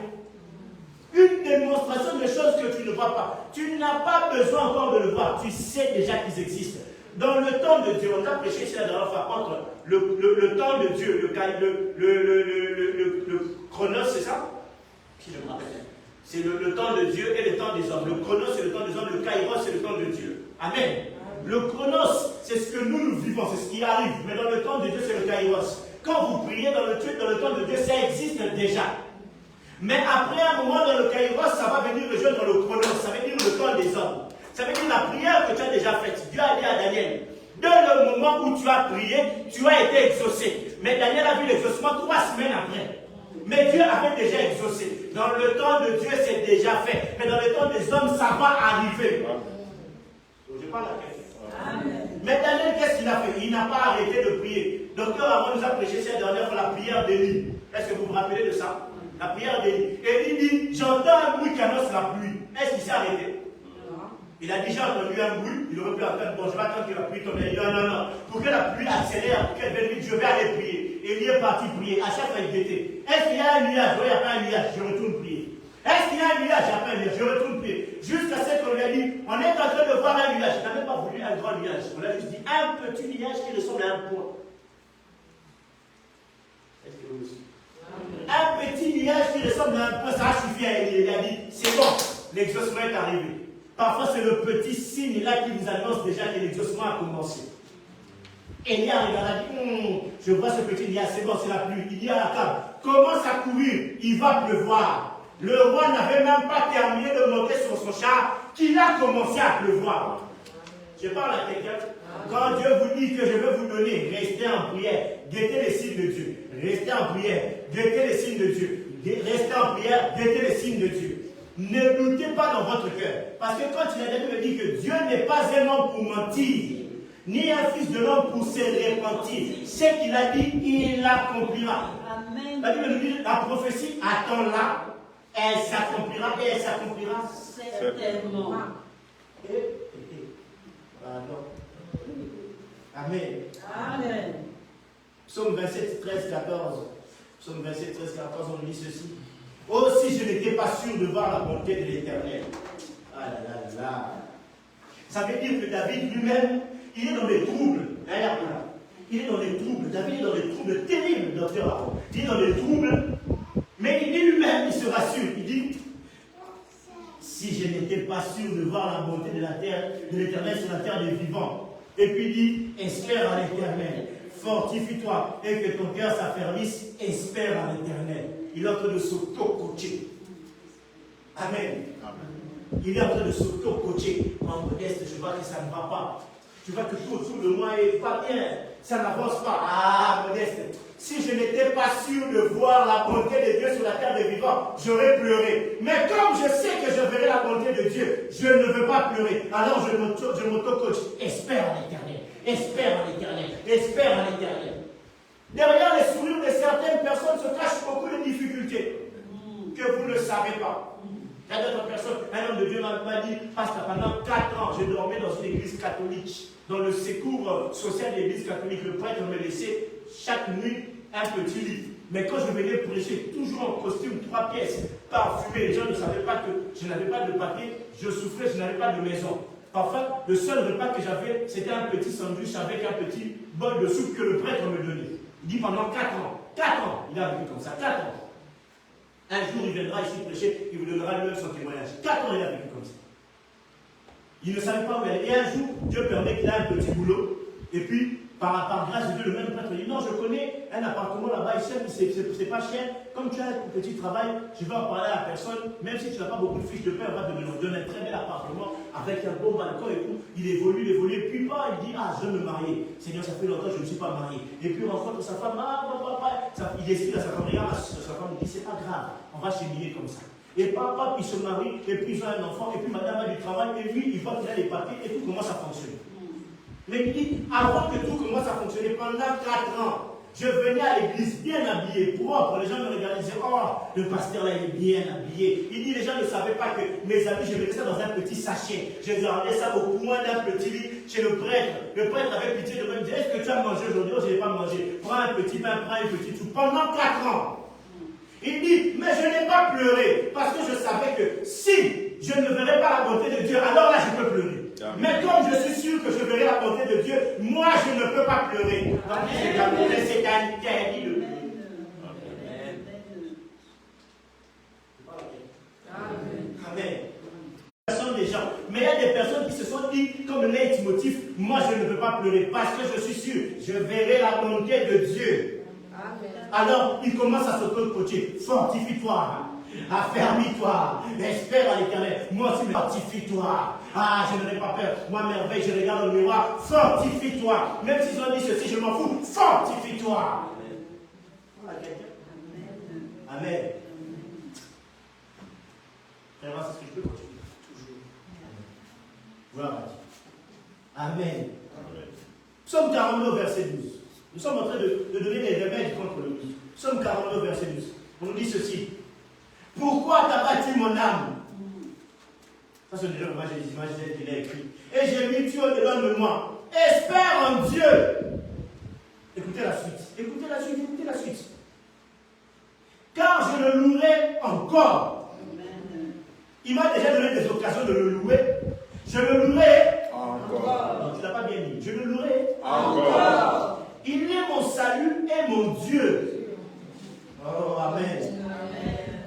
Une démonstration de choses que tu ne vois pas. Tu n'as pas besoin encore de le voir. Tu sais déjà qu'ils existent. Dans le temps de Dieu, on a prêché ici la dernière fois entre le temps de Dieu, le chronos, c'est ça? Si je me rappelle. C'est le temps de Dieu et le temps des hommes. Le chronos, c'est le temps des hommes. Le kairos, c'est le temps de Dieu. Amen. Le chronos, c'est ce que nous vivons, c'est ce qui arrive. Mais dans le temps de Dieu, c'est le kairos. Quand vous priez dans le temps de Dieu, ça existe déjà. Mais après un moment dans le kairos, ça va venir rejoindre le chronos. Ça veut dire le temps des hommes. Ça veut dire la prière que tu as déjà faite. Dieu a dit à Daniel, dès le moment où tu as prié, tu as été exaucé. Mais Daniel a vu l'exaucement 3 semaines après. Mais Dieu avait déjà exaucé. Dans le temps de Dieu, c'est déjà fait. Mais dans le temps des hommes, ça va arriver. Je parle à quelqu'un. Mais Daniel, qu'est-ce qu'il a fait? Il n'a pas arrêté de prier. Docteur Avant nous a prêché cette dernière fois la prière d'Élie. Est-ce que vous vous rappelez de ça? La prière d'Élie. Élie dit, j'entends un bruit qui annonce la pluie. Est-ce qu'il s'est arrêté? Il a déjà entendu un bruit, il aurait pu attendre, bon, je vais attendre que la pluie tombe. Il dit, non. Pour que la pluie accélère, pour qu'elle vienne vite, je vais aller prier. Et il est parti prier. À chaque fois, il guettait. Est-ce qu'il y a un nuage? Oui, il n'y a pas un nuage, je retourne prier. Est-ce qu'il y a un nuage? Il n'y a pas un nuage, je retourne prier. Jusqu'à ce qu'on lui a dit, on est en train de voir un nuage. Il n'a même pas voulu un grand nuage. On lui a juste dit, un petit nuage qui ressemble à un point. Est-ce que vous le savez? Un petit nuage qui ressemble à un point, ça a suffi à Élie. Il a dit, c'est bon, l'exaucement est arrivé. Parfois, c'est le petit signe là qui vous annonce déjà que l'exaucement a commencé. Élie arrive, il a dit, je vois ce petit nuage, c'est bon, c'est la pluie. Il dit à Akab, commence à courir, il va pleuvoir. Le roi n'avait même pas terminé de monter sur son char, qu'il a commencé à pleuvoir. Je parle à quelqu'un. Quand Dieu vous dit que je vais vous donner, restez en prière, guettez les signes de Dieu. Restez en prière, guettez les signes de Dieu. Restez en prière, guettez les signes de Dieu. Ne doutez pas dans votre cœur. Parce que quand il a dit que Dieu n'est pas un homme pour mentir, ni un fils de l'homme pour se repentir. Ce qu'il a dit, il l'accomplira. La prophétie attend-la, elle s'accomplira et elle s'accomplira certainement. Amen. Amen. Psaume 27, 13, 14. Psaume 27, 13, 14, on dit ceci. Oh, si je n'étais pas sûr de voir la bonté de l'Éternel. Ah là là là. Ça veut dire que David lui-même, il est dans des troubles. Il est dans des troubles. David est dans des troubles terribles, docteur Aaron. Il est dans des troubles. Mais il dit lui-même, il se rassure. Il dit, si je n'étais pas sûr de voir la bonté de la terre, de l'Éternel sur la terre des vivants. Et puis il dit, espère à l'Éternel. Fortifie-toi et que ton cœur s'affermisse. Espère à l'Éternel. Il est en train de s'auto-coacher. Amen. Il est en train de s'auto-coacher. En modeste, je vois que ça ne va pas. Tu vois que tout autour de moi n'est pas bien. Ça n'avance pas. Ah, modeste. Si je n'étais pas sûr de voir la bonté de Dieu sur la terre des vivants, j'aurais pleuré. Mais comme je sais que je verrai la bonté de Dieu, je ne veux pas pleurer. Alors je m'auto-coach. Espère à l'Éternel. Espère à l'Éternel. Espère à l'Éternel. Derrière les sourires de certaines personnes se cachent beaucoup de difficultés que vous ne savez pas. Il y a d'autres personnes, un homme de Dieu m'a dit, pasteur, pendant 4 ans, je dormais dans une église catholique, dans le secours social de l'église catholique. Le prêtre me laissait chaque nuit un petit lit. Mais quand je venais prêcher, toujours en costume, 3 pièces, parfumé, les gens ne savaient pas que je n'avais pas de papier, je souffrais, je n'avais pas de maison. Parfois, le seul repas que j'avais, c'était un petit sandwich avec un petit bol de soupe que le prêtre me donnait. Il dit pendant 4 ans. 4 ans, il a vécu comme ça. 4 ans. Un jour, il viendra ici prêcher, il vous donnera lui-même son témoignage. 4 ans, il a vécu comme ça. Il ne savait pas où aller. Et un jour, Dieu permet qu'il ait un petit boulot. Et puis, par grâce de Dieu, le même prêtre dit, non, je connais un appartement là-bas, c'est pas cher. Comme tu as un petit travail, je vais en parler à la personne. Même si tu n'as pas beaucoup de fiches de paie, on va te donner un très bel appartement avec un beau balcon et tout. Il évolue. Et puis, il dit, ah, je veux me marier. Seigneur, ça fait longtemps que je ne me suis pas marié. Et puis, il rencontre sa femme, il explique à sa femme, regarde, sa femme dit, c'est pas grave, on va cheminer comme ça. Et papa, il se marie, et puis ils ont un enfant, et puis madame a du travail, et lui, il voit qu'il a les papiers, et tout commence à fonctionner. Mais il dit, avant que tout commence à fonctionner, pendant 4 ans, je venais à l'église bien habillé, propre. Les gens me regardaient et disaient, oh, le pasteur là, il est bien habillé. Il dit, les gens ne savaient pas que mes amis, je mettais ça dans un petit sachet. Je gardais ça au coin d'un petit lit chez le prêtre. Le prêtre avait pitié de moi, il me disait, est-ce que tu as mangé aujourd'hui? Oh, je n'ai pas mangé. Prends un petit pain, prends une petite soupe. Pendant 4 ans. Il dit, mais je n'ai pas pleuré, parce que je savais que si je ne verrais pas la bonté de Dieu, alors là je peux pleurer. Amen. Mais comme je suis sûr que je verrai la bonté de Dieu, moi je ne peux pas pleurer. Donc c'est interdit de pleurer. Amen. Amen. Des gens. Mais il y a des personnes qui se sont dit, comme le leitmotiv, moi je ne peux pas pleurer, parce que je suis sûr, je verrai la bonté de Dieu. Alors, il commence à s'auto-coacher. Fortifie-toi, affermis-toi, espère à l'Éternel. Moi aussi, fortifie-toi. Ah, je n'aurai pas peur. Moi, merveille, je regarde dans le miroir. Fortifie-toi. Même s'ils ont dit ceci, je m'en fous. Fortifie-toi. Amen. Amen. Frère, c'est ce que je peux continuer. Toujours. Voilà. Amen. Psaume 42, verset 12. Nous sommes en train de donner des remèdes contre le mythe. Psaume 42, verset 12. On nous dit ceci. Pourquoi t'as bâti mon âme? Ça, c'est déjà les images qu'il a écrit. Et j'ai mis tu au-dedans de moi. Espère en Dieu. Écoutez la suite. Écoutez la suite. Écoutez la suite. Car je le louerai encore. Il m'a déjà donné des occasions de le louer. Je le louerai encore. Non, tu ne l'as pas bien dit. Je le louerai encore. Il est mon salut et mon Dieu. Oh, Amen.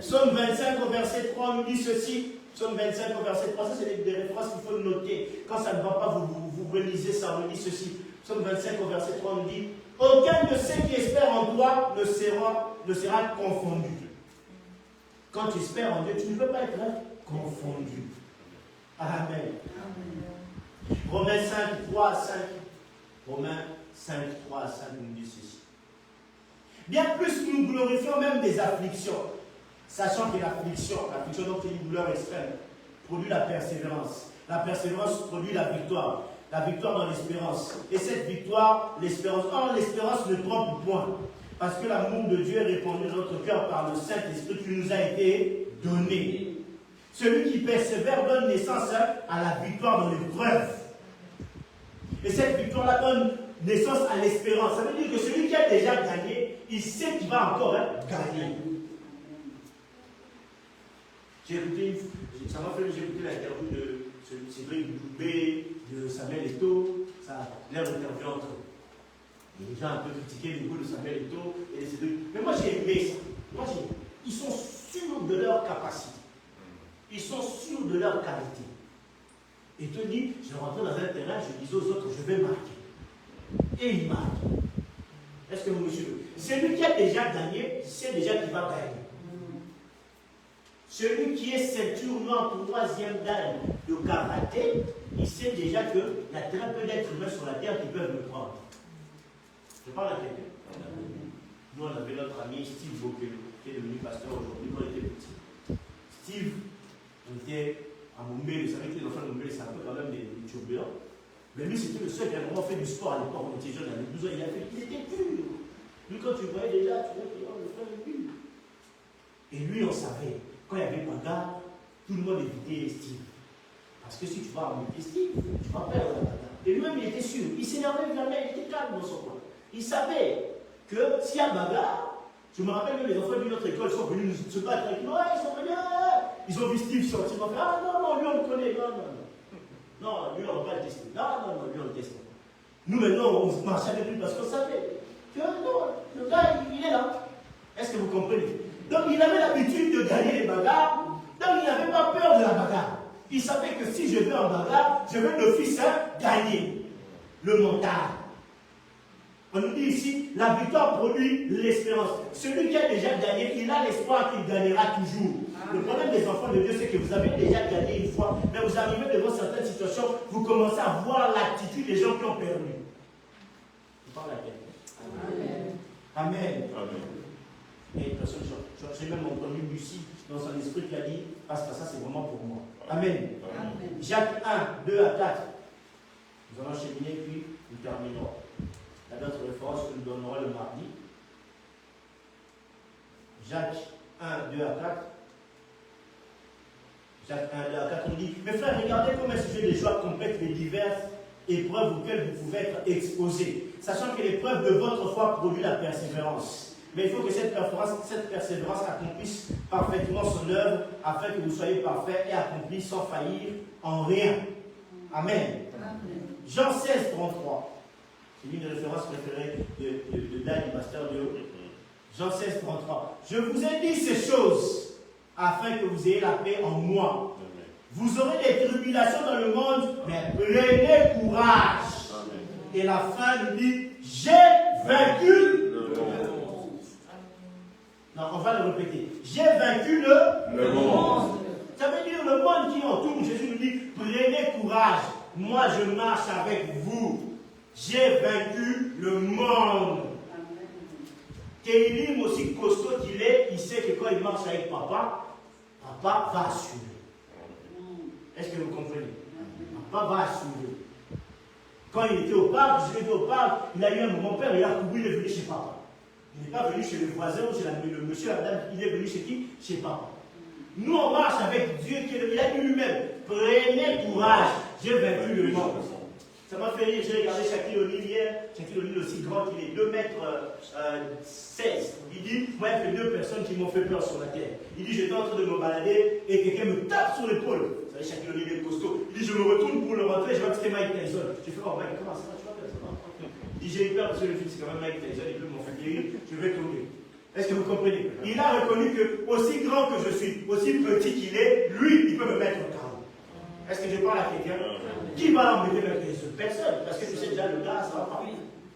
Psaume 25 au verset 3 nous dit ceci. Psaume 25 au verset 3, ça c'est des références qu'il faut noter. Quand ça ne va pas, vous relisez ça, on nous dit ceci. Psaume 25 au verset 3 nous dit, aucun de ceux qui espèrent en toi ne sera confondu. Quand tu espères en Dieu, tu ne peux pas être confondu. Amen. Romains 5, 3 à 5. Romains 5, 3 à 5 nous dit ceci. Bien plus nous glorifions même des afflictions, sachant que l'affliction donc une douleur extrême, produit la persévérance. La persévérance produit la victoire dans l'espérance. Et cette victoire, l'espérance. Or, l'espérance ne trompe point, parce que l'amour de Dieu est répandu dans notre cœur par le Saint-Esprit qui nous a été donné. Celui qui persévère donne naissance à la victoire dans l'épreuve. Et cette victoire-là donne naissance à l'espérance. Ça veut dire que celui qui a déjà gagné, il sait qu'il va encore gagner. J'ai écouté l'interview de Cédric Doubé, de Samuel Eto'o, ça l'air d'interview entre eux. Les gens ont un peu critiqué le goût de Samuel Eto'o et Cédric. Mais moi j'ai aimé ça. Ils sont sûrs de leur capacité. Ils sont sûrs de leur qualité. Et te dit, je rentrais dans un terrain, je disais aux autres, je vais marquer. Et il marque. Est-ce que vous me suivez? Celui qui a déjà gagné, sait déjà qu'il va gagner. Celui qui est ceinture noire pour 3e dan de karaté, il sait déjà qu'il y a très peu d'êtres humains sur la terre qui peuvent le prendre. Je parle à quelqu'un. Nous, on avait notre ami Steve Bokelo, qui est devenu pasteur aujourd'hui quand il était petit. Steve, on était à Mumbai, vous savez que les enfants de Mumbai, c'est un peu quand même des turbulents. Mais lui, c'était le seul qui a vraiment fait du sport à l'époque. On était jeune, il avait 12 ans, il était pur. Lui, quand tu voyais déjà, tu vois, le frère est pur. Et lui, on savait, quand il y avait bagarre, tout le monde évitait Steve. Parce que si tu vas embêter Steve, tu vas perdre la bagarre. Et lui-même, il était sûr. Il s'énervait jamais, il était calme dans son coin. Il savait que s'il y a bagarre, je me rappelle que les enfants d'une autre école sont venus se battre avec nous. Ils sont venus, ils ont vu Steve sortir. Ils ont fait, ah non, lui on le connaît, non. Non, lui on va le tester. Non, lui on le teste. Nous maintenant, on marche avec lui parce qu'on savait que non, le gars, il est là. Est-ce que vous comprenez? Donc, il avait l'habitude de gagner les bagarres. Donc, il n'avait pas peur de la bagarre. Il savait que si je vais en bagarre, je vais d'office gagner le mental. On nous dit ici, la victoire produit l'espérance. Celui qui a déjà gagné, il a l'espoir qu'il gagnera toujours. Le problème des enfants de Dieu, c'est que vous avez déjà gagné une fois, mais vous arrivez devant certaines situations, vous commencez à voir l'attitude des gens qui ont perdu. Je parle à quelqu'un. Amen. Amen. Et j'ai même entendu Lucie dans son esprit qui a dit, parce que ça c'est vraiment pour moi. Amen. Amen. Jacques 1, 2 à 4. Nous allons cheminer puis nous terminerons. La notre référence que nous donnerons le mardi. Jacques 1, 2 à 4. Jacques 1, 2 à 4, on dit, mes frères, regardez comme un sujet de joie complète les diverses épreuves auxquelles vous pouvez être exposés, sachant que l'épreuve de votre foi produit la persévérance. Mais il faut que cette persévérance accomplisse parfaitement son œuvre, afin que vous soyez parfaits et accomplis sans faillir en rien. Amen. Amen. Jean 16, 33. C'est l'une des références préférées de Dan du pasteur Léo. Jean 16, 33. Je vous ai dit ces choses afin que vous ayez la paix en moi. Amen. Vous aurez des tribulations dans le monde, mais prenez courage. Amen. Et la fin nous dit, j'ai vaincu le monde. Non, on va le répéter. J'ai vaincu le monde. Ça veut dire le monde qui entoure. Jésus nous dit, prenez courage. Moi, je marche avec vous. J'ai vaincu le monde. Kélim, aussi costaud qu'il est, il sait que quand il marche avec papa, papa va assurer. Est-ce que vous comprenez? Papa va assurer. Quand il était au parc, je l'ai dit au parc, il a eu un moment, mon père, il a couru, il est venu chez papa. Il n'est pas venu chez le voisin ou chez le monsieur, la dame, il est venu chez qui? Chez papa. Nous, on marche avec Dieu, il a dit lui-même, prenez courage, j'ai vaincu le monde. Ça m'a fait rire, j'ai regardé Shaquille O'Neal hier, Shaquille O'Neal aussi grand qu'il est, 2 mètres 16. Il dit, moi il y a 2 personnes qui m'ont fait peur sur la terre. Il dit, j'étais en train de me balader et quelqu'un me tape sur l'épaule. Vous savez, Shaquille O'Neal est costaud. Il dit, je me retourne pour le rentrer, je vois que c'était Mike Tyson. J'ai fait, oh Mike, comment ça va, tu vas bien, ça va? Il dit, j'ai eu peur parce que le film c'est quand même Mike Tyson, il peut m'en faire guérir, je vais tomber. Est-ce que vous comprenez? Il a reconnu que, aussi grand que je suis, aussi petit qu'il est, lui, il peut me mettre au carreau. Est-ce que je parle à quelqu'un? Qui va l'embêter avec les autres? Personne, parce que tu sais déjà le gars, ça va pas.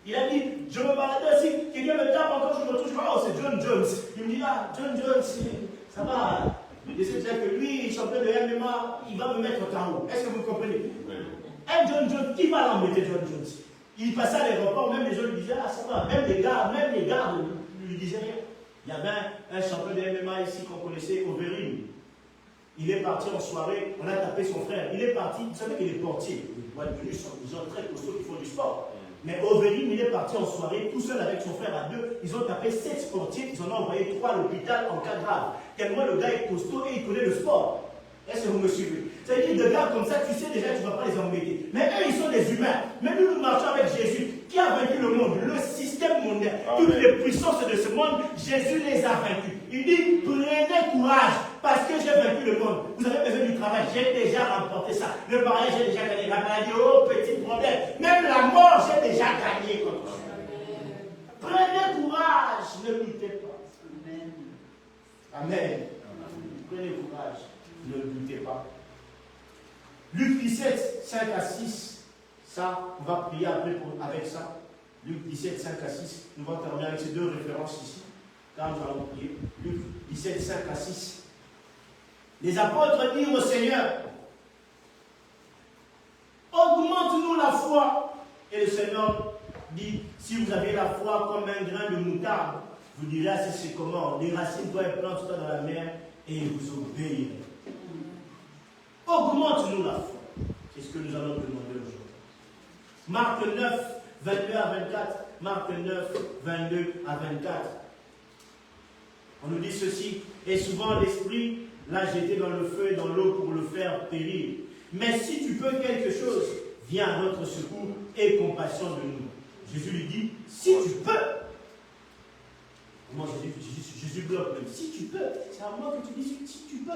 Il a dit, je me baladais aussi, quelqu'un me tape encore, je me retrouve, je vois, oh c'est John Jones. Il me dit, ah, John Jones, ça va. Je sais déjà que lui, champion de MMA, il va me mettre au carreau. Est-ce que vous comprenez? Un John Jones, qui va l'embêter, John Jones? Il passait à l'aéroport, même les gens lui disaient, ah ça va, même les gars ne lui disaient rien. Il y avait un champion de MMA ici qu'on connaissait, Overeem. Il est parti en soirée, on a tapé son frère. Il est parti, vous savez qu'il est portier. Les gens très costauds qui font du sport. Mais Overeem, il est parti en soirée, tout seul avec son frère à 2. Ils ont tapé 7 sportifs, ils en ont envoyé 3 à l'hôpital en cas grave. Tellement le gars est costaud et il connaît le sport. Est-ce que vous me suivez? C'est-à-dire, des gars comme ça, tu sais déjà, tu ne vas pas les embêter. Mais eux, ils sont des humains. Mais nous, nous marchons avec Jésus, qui a vaincu le monde, le système mondial, toutes les puissances de ce monde, Jésus les a vaincus. Il dit, prenez courage, parce que j'ai vaincu le monde. Vous avez besoin du travail, j'ai déjà remporté ça. Le mariage, j'ai déjà gagné. La maladie, oh, petit problème. Même la mort, j'ai déjà gagné. Prenez courage, ne luttez pas. Amen. Prenez courage. Ne doutez pas. Luc 17, 5 à 6. Ça, on va prier après avec ça. Luc 17, 5 à 6. Nous allons terminer avec ces 2 références ici. Car nous allons prier. Luc 17, 5 à 6. Les apôtres dirent au Seigneur, augmente-nous la foi. Et le Seigneur dit, si vous avez la foi comme un grain de moutarde, vous direz à ces sycomores, les racines doivent planter dans la mer et vous obéirez. Augmente-nous la foi. C'est ce que nous allons demander aujourd'hui. Marc 9, 22 à 24. Marc 9, 22 à 24. On nous dit ceci. Et souvent l'Esprit l'a jeté dans le feu et dans l'eau pour le faire périr. Mais si tu peux quelque chose, viens à notre secours et compassion de nous. Jésus lui dit, si tu peux. Comment Jésus bloque même. Si tu peux. C'est à moi que tu dis si tu peux.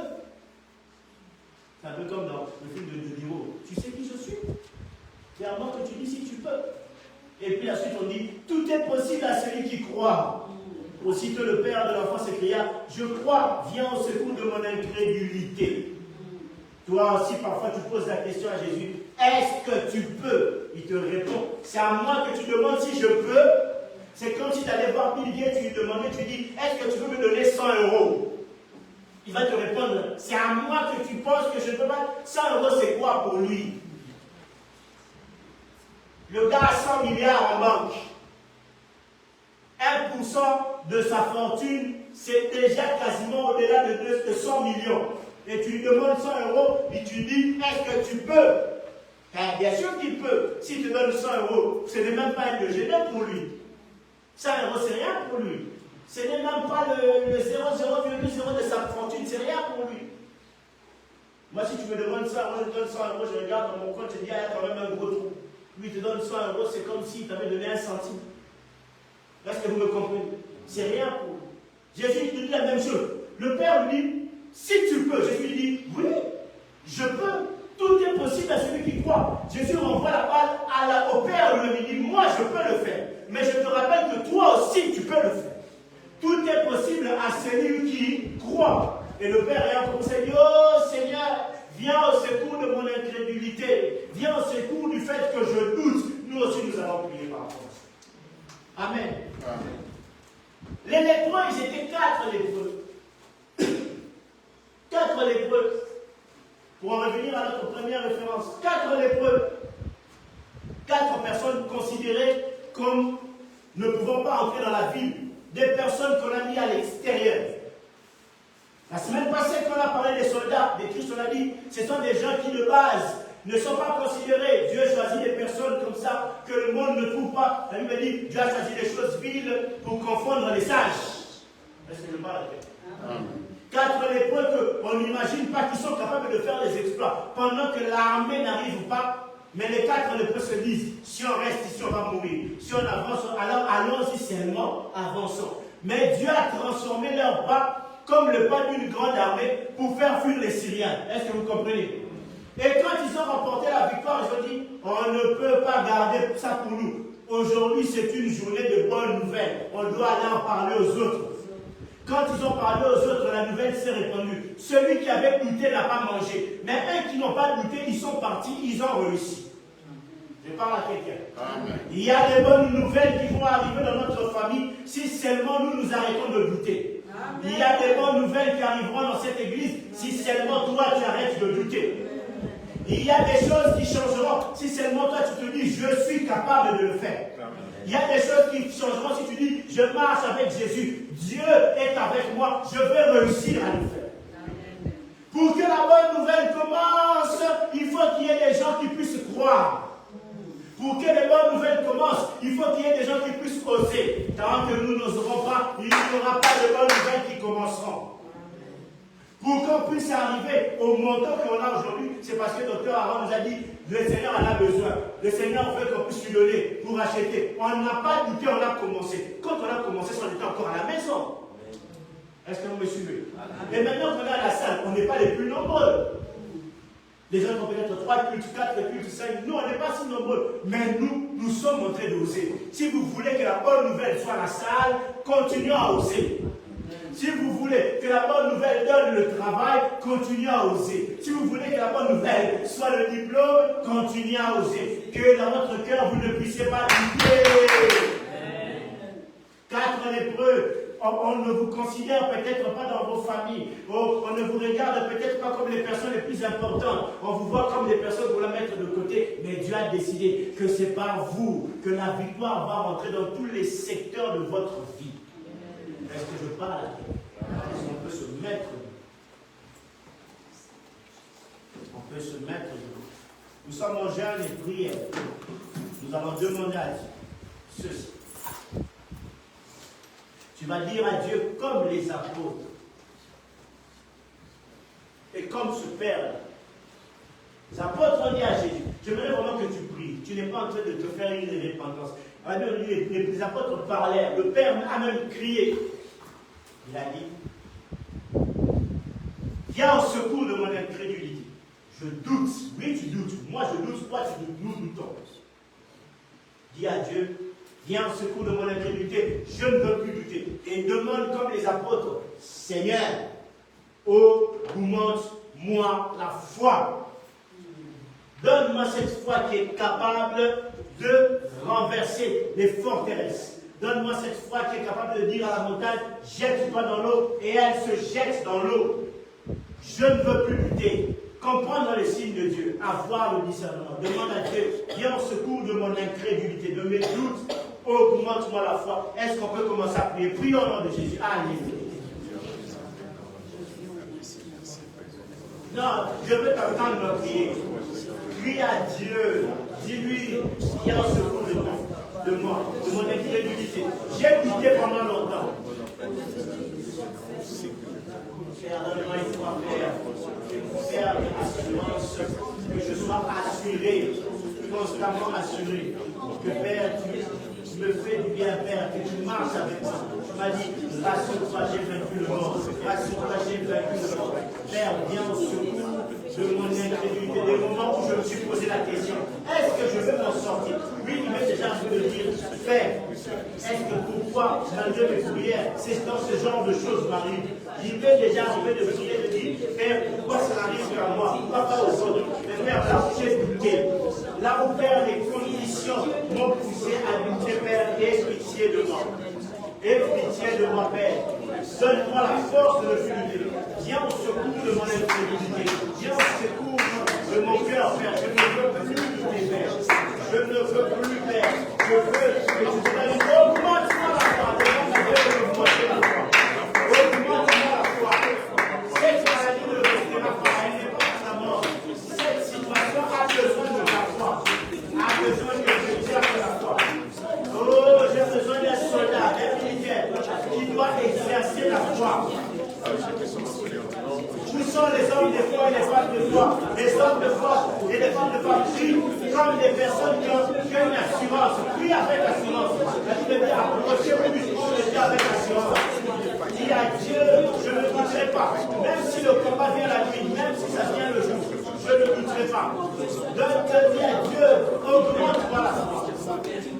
C'est un peu comme dans le film de Niro. Tu sais qui je suis? C'est à moi que tu dis si tu peux. Et puis ensuite on dit, tout est possible à celui qui croit. Aussitôt le père de l'enfant s'écria, je crois, viens au secours de mon incrédulité. Toi aussi parfois tu poses la question à Jésus, est-ce que tu peux? Il te répond, c'est à moi que tu demandes si je peux. C'est comme si tu allais voir Bill Gates, tu lui demandais, tu lui dis, est-ce que tu peux me donner 100 €? Il va te répondre, c'est à moi que tu penses que je ne peux pas. 100 € c'est quoi pour lui? Le gars a 100 milliards en banque. 1% de sa fortune, c'est déjà quasiment au-delà de 100 millions. Et tu lui demandes 100 € et tu lui dis, est-ce que tu peux? Bien sûr qu'il peut. S'il te donne 100 €, ce n'est même pas un déjeuner pour lui. 100 €, c'est rien pour lui. Ce n'est même pas le 0,0 de sa fortune, c'est rien pour lui. Moi, si tu me demandes 100 €, je te donne 100 €, je regarde dans mon compte, je dis, ah, il y a quand même un gros trou. Lui, il te donne 100 €, c'est comme s'il t'avait donné 1 centime. Est-ce que vous me comprenez? C'est rien pour lui. Jésus lui dit la même chose. Le Père lui dit, si tu peux, Jésus lui dit, oui, je peux. Tout est possible à celui qui croit. Jésus renvoie la balle au Père lui dit, moi je peux le faire. Mais je te rappelle que toi aussi tu peux le faire. Tout est possible à celui qui croit. Et le Père ayant commencé à dire, oh Seigneur, viens au secours de mon incrédulité. Viens au secours du fait que je doute. Nous aussi nous allons prier par rapport à ça. Amen. Amen. Les lépreux, ils étaient 4 lépreux. 4 lépreux. Pour en revenir à notre première référence, 4 lépreux. 4 personnes considérées comme ne pouvant pas entrer dans la ville. Des personnes qu'on a mis à l'extérieur. La semaine passée, quand on a parlé des soldats, des Christ, on a dit, ce sont des gens qui de base ne sont pas considérés. Dieu choisit des personnes comme ça que le monde ne trouve pas. La Bible dit, Dieu a choisi des choses viles pour confondre les sages. Est-ce que je parle avec vous? 4 lépreux qu'on n'imagine pas qu'ils sont capables de faire des exploits. Pendant que l'armée n'arrive pas, mais les 4 lépreux se disent, si on reste ici, on va mourir. Si on avance, alors allons-y seulement, avançons. Mais Dieu a transformé leur pas comme le pas d'une grande armée pour faire fuir les Syriens. Est-ce que vous comprenez? Et quand ils ont remporté la victoire, ils ont dit, on ne peut pas garder ça pour nous. Aujourd'hui, c'est une journée de bonnes nouvelles. On doit aller en parler aux autres. Quand ils ont parlé aux autres, la nouvelle s'est répandue. Celui qui avait goûté n'a pas mangé. Mais eux qui n'ont pas goûté, ils sont partis, ils ont réussi. Je parle à quelqu'un. Il y a des bonnes nouvelles qui vont arriver dans notre famille si seulement nous nous arrêtons de douter. Amen. Il y a des bonnes nouvelles qui arriveront dans cette église si seulement toi tu arrêtes de douter. Il y a des choses qui changeront si seulement toi tu te dis je suis capable de le faire. Il y a des choses qui changeront si tu dis je marche avec Jésus. Dieu est avec moi, je vais réussir à le faire. Pour que la bonne nouvelle commence, il faut qu'il y ait des gens qui puissent croire. Pour que les bonnes nouvelles commencent, il faut qu'il y ait des gens qui puissent oser. Tant que nous n'oserons pas, il n'y aura pas de bonnes nouvelles qui commenceront. Pour qu'on puisse arriver au montant qu'on a aujourd'hui, c'est parce que le docteur Aaron nous a dit, le Seigneur en a besoin. Le Seigneur veut qu'on puisse lui donner pour acheter. On n'a pas douté, on a commencé. Quand on a commencé, on était encore à la maison. Est-ce que vous me suivez? Et maintenant qu'on est à la salle, on n'est pas les plus nombreux. Les gens ont peut-être 3 cultes, 4 cultes, 5. Nous, on n'est pas si nombreux. Mais nous sommes en train d'oser. Si vous voulez que la bonne nouvelle soit à la salle, continuons à oser. Si vous voulez que la bonne nouvelle donne le travail, continuez à oser. Si vous voulez que la bonne nouvelle soit le diplôme, continuez à oser. Que dans votre cœur, vous ne puissiez pas douter. 4 lépreux. On ne vous considère peut-être pas dans vos familles. On ne vous regarde peut-être pas comme les personnes les plus importantes. On vous voit comme des personnes pour la mettre de côté. Mais Dieu a décidé que c'est par vous que la victoire va rentrer dans tous les secteurs de votre vie. Est-ce que je parle? Est-ce qu'on peut se mettre? On peut se mettre. Nous sommes en jeûne et prière. Nous allons demander à Dieu ceci. Tu vas dire à Dieu comme les apôtres. Et comme ce Père. Les apôtres ont dit à Jésus, j'aimerais vraiment que tu pries. Tu n'es pas en train de te faire une repentance. Les apôtres parlaient. Le Père a même crié. Il a dit, viens au secours de mon incrédulité. Je doute. Oui, tu doutes. Moi, je doute. Toi, tu doutes. Nous doutons. Dis à Dieu, viens au secours de mon incrédulité, je ne veux plus douter. Et demande comme les apôtres, Seigneur, augmente-moi la foi. Donne-moi cette foi qui est capable de renverser les forteresses. Donne-moi cette foi qui est capable de dire à la montagne, jette-toi dans l'eau, et elle se jette dans l'eau. Je ne veux plus lutter. Comprendre les signes de Dieu, avoir le discernement. Demande à Dieu, viens au secours de mon incrédulité, de mes doutes, augmente-moi la foi. Est-ce qu'on peut commencer à prier? Prions au nom de Jésus. Alléluia. Non, je veux t'entendre me prier. Prie à Dieu. Dis-lui, viens au secours de moi, de mon incrédulité. J'ai douté pendant longtemps. Père, donne-moi une foi, Père, assurance, que je sois assuré, constamment assuré. Que Père, tu me fais du bien, Père, que tu marches avec moi. Tu m'as dit, rassure-toi, j'ai vaincu le monde. Rassure-toi, j'ai vaincu le monde. Père, viens au secours de mon incrédulité, des moments où je me suis posé la question, est-ce que je vais m'en sortir? Oui, il m'est déjà envie de dire, Père, est-ce que pourquoi, malgré mes prières, c'est dans ce genre de choses m'arrive? Il m'est déjà arrivé de prier, de dire, Père, pourquoi ça n'arrive qu'à moi? Pourquoi pas aux autres? Mais Père, là où j'ai douté, là où, Père, les conditions m'ont poussé à douter, Père, aie pitié de moi. Aie pitié de moi, Père. Donne-moi la force de le lutter. Viens au secours de mon incrédulité. Viens au secours de mon cœur, Père. Je ne veux plus lutter, Père. Je ne veux plus, Père. Je veux que tu te donnes. Augmente-moi la foi. Demande à Dieu de m'augmenter la foi. Augmente-moi la foi. Cette maladie ne restera pas. Elle n'est pas à la mort. Cette situation a besoin de la foi. A besoin que je cherche la foi. Oh, j'ai besoin d'un soldat, d'un militaire qui doit exercer la foi. Où sont les hommes de foi et les femmes de foi? Les hommes de foi et les femmes de foi crient comme des personnes qui ont une assurance. Prie avec assurance. La Bible dit approchez-vous du trône de Dieu avec assurance. Dis à Dieu, je ne douterai pas. Même si le combat vient la nuit, même si ça vient le jour, je ne douterai pas. Donc dis à Dieu, augmente-moi la foi.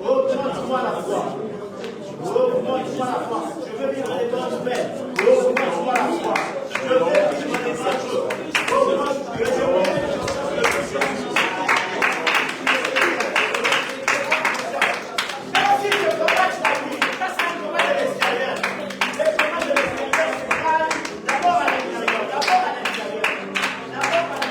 Augmente-moi la foi. Augmente-moi la foi. Je veux vivre les bonnes nouvelles. Augmente-moi la foi. Je veux vivre les bonnes choses. Augmente-moi la foi. Même si je combats la vie, ça c'est un combat de l'extérieur. Les combats de l'extérieur se gagnent d'abord à l'intérieur. D'abord à l'intérieur. D'abord à Dieu,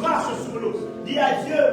marche sur l'eau. Dis à Dieu,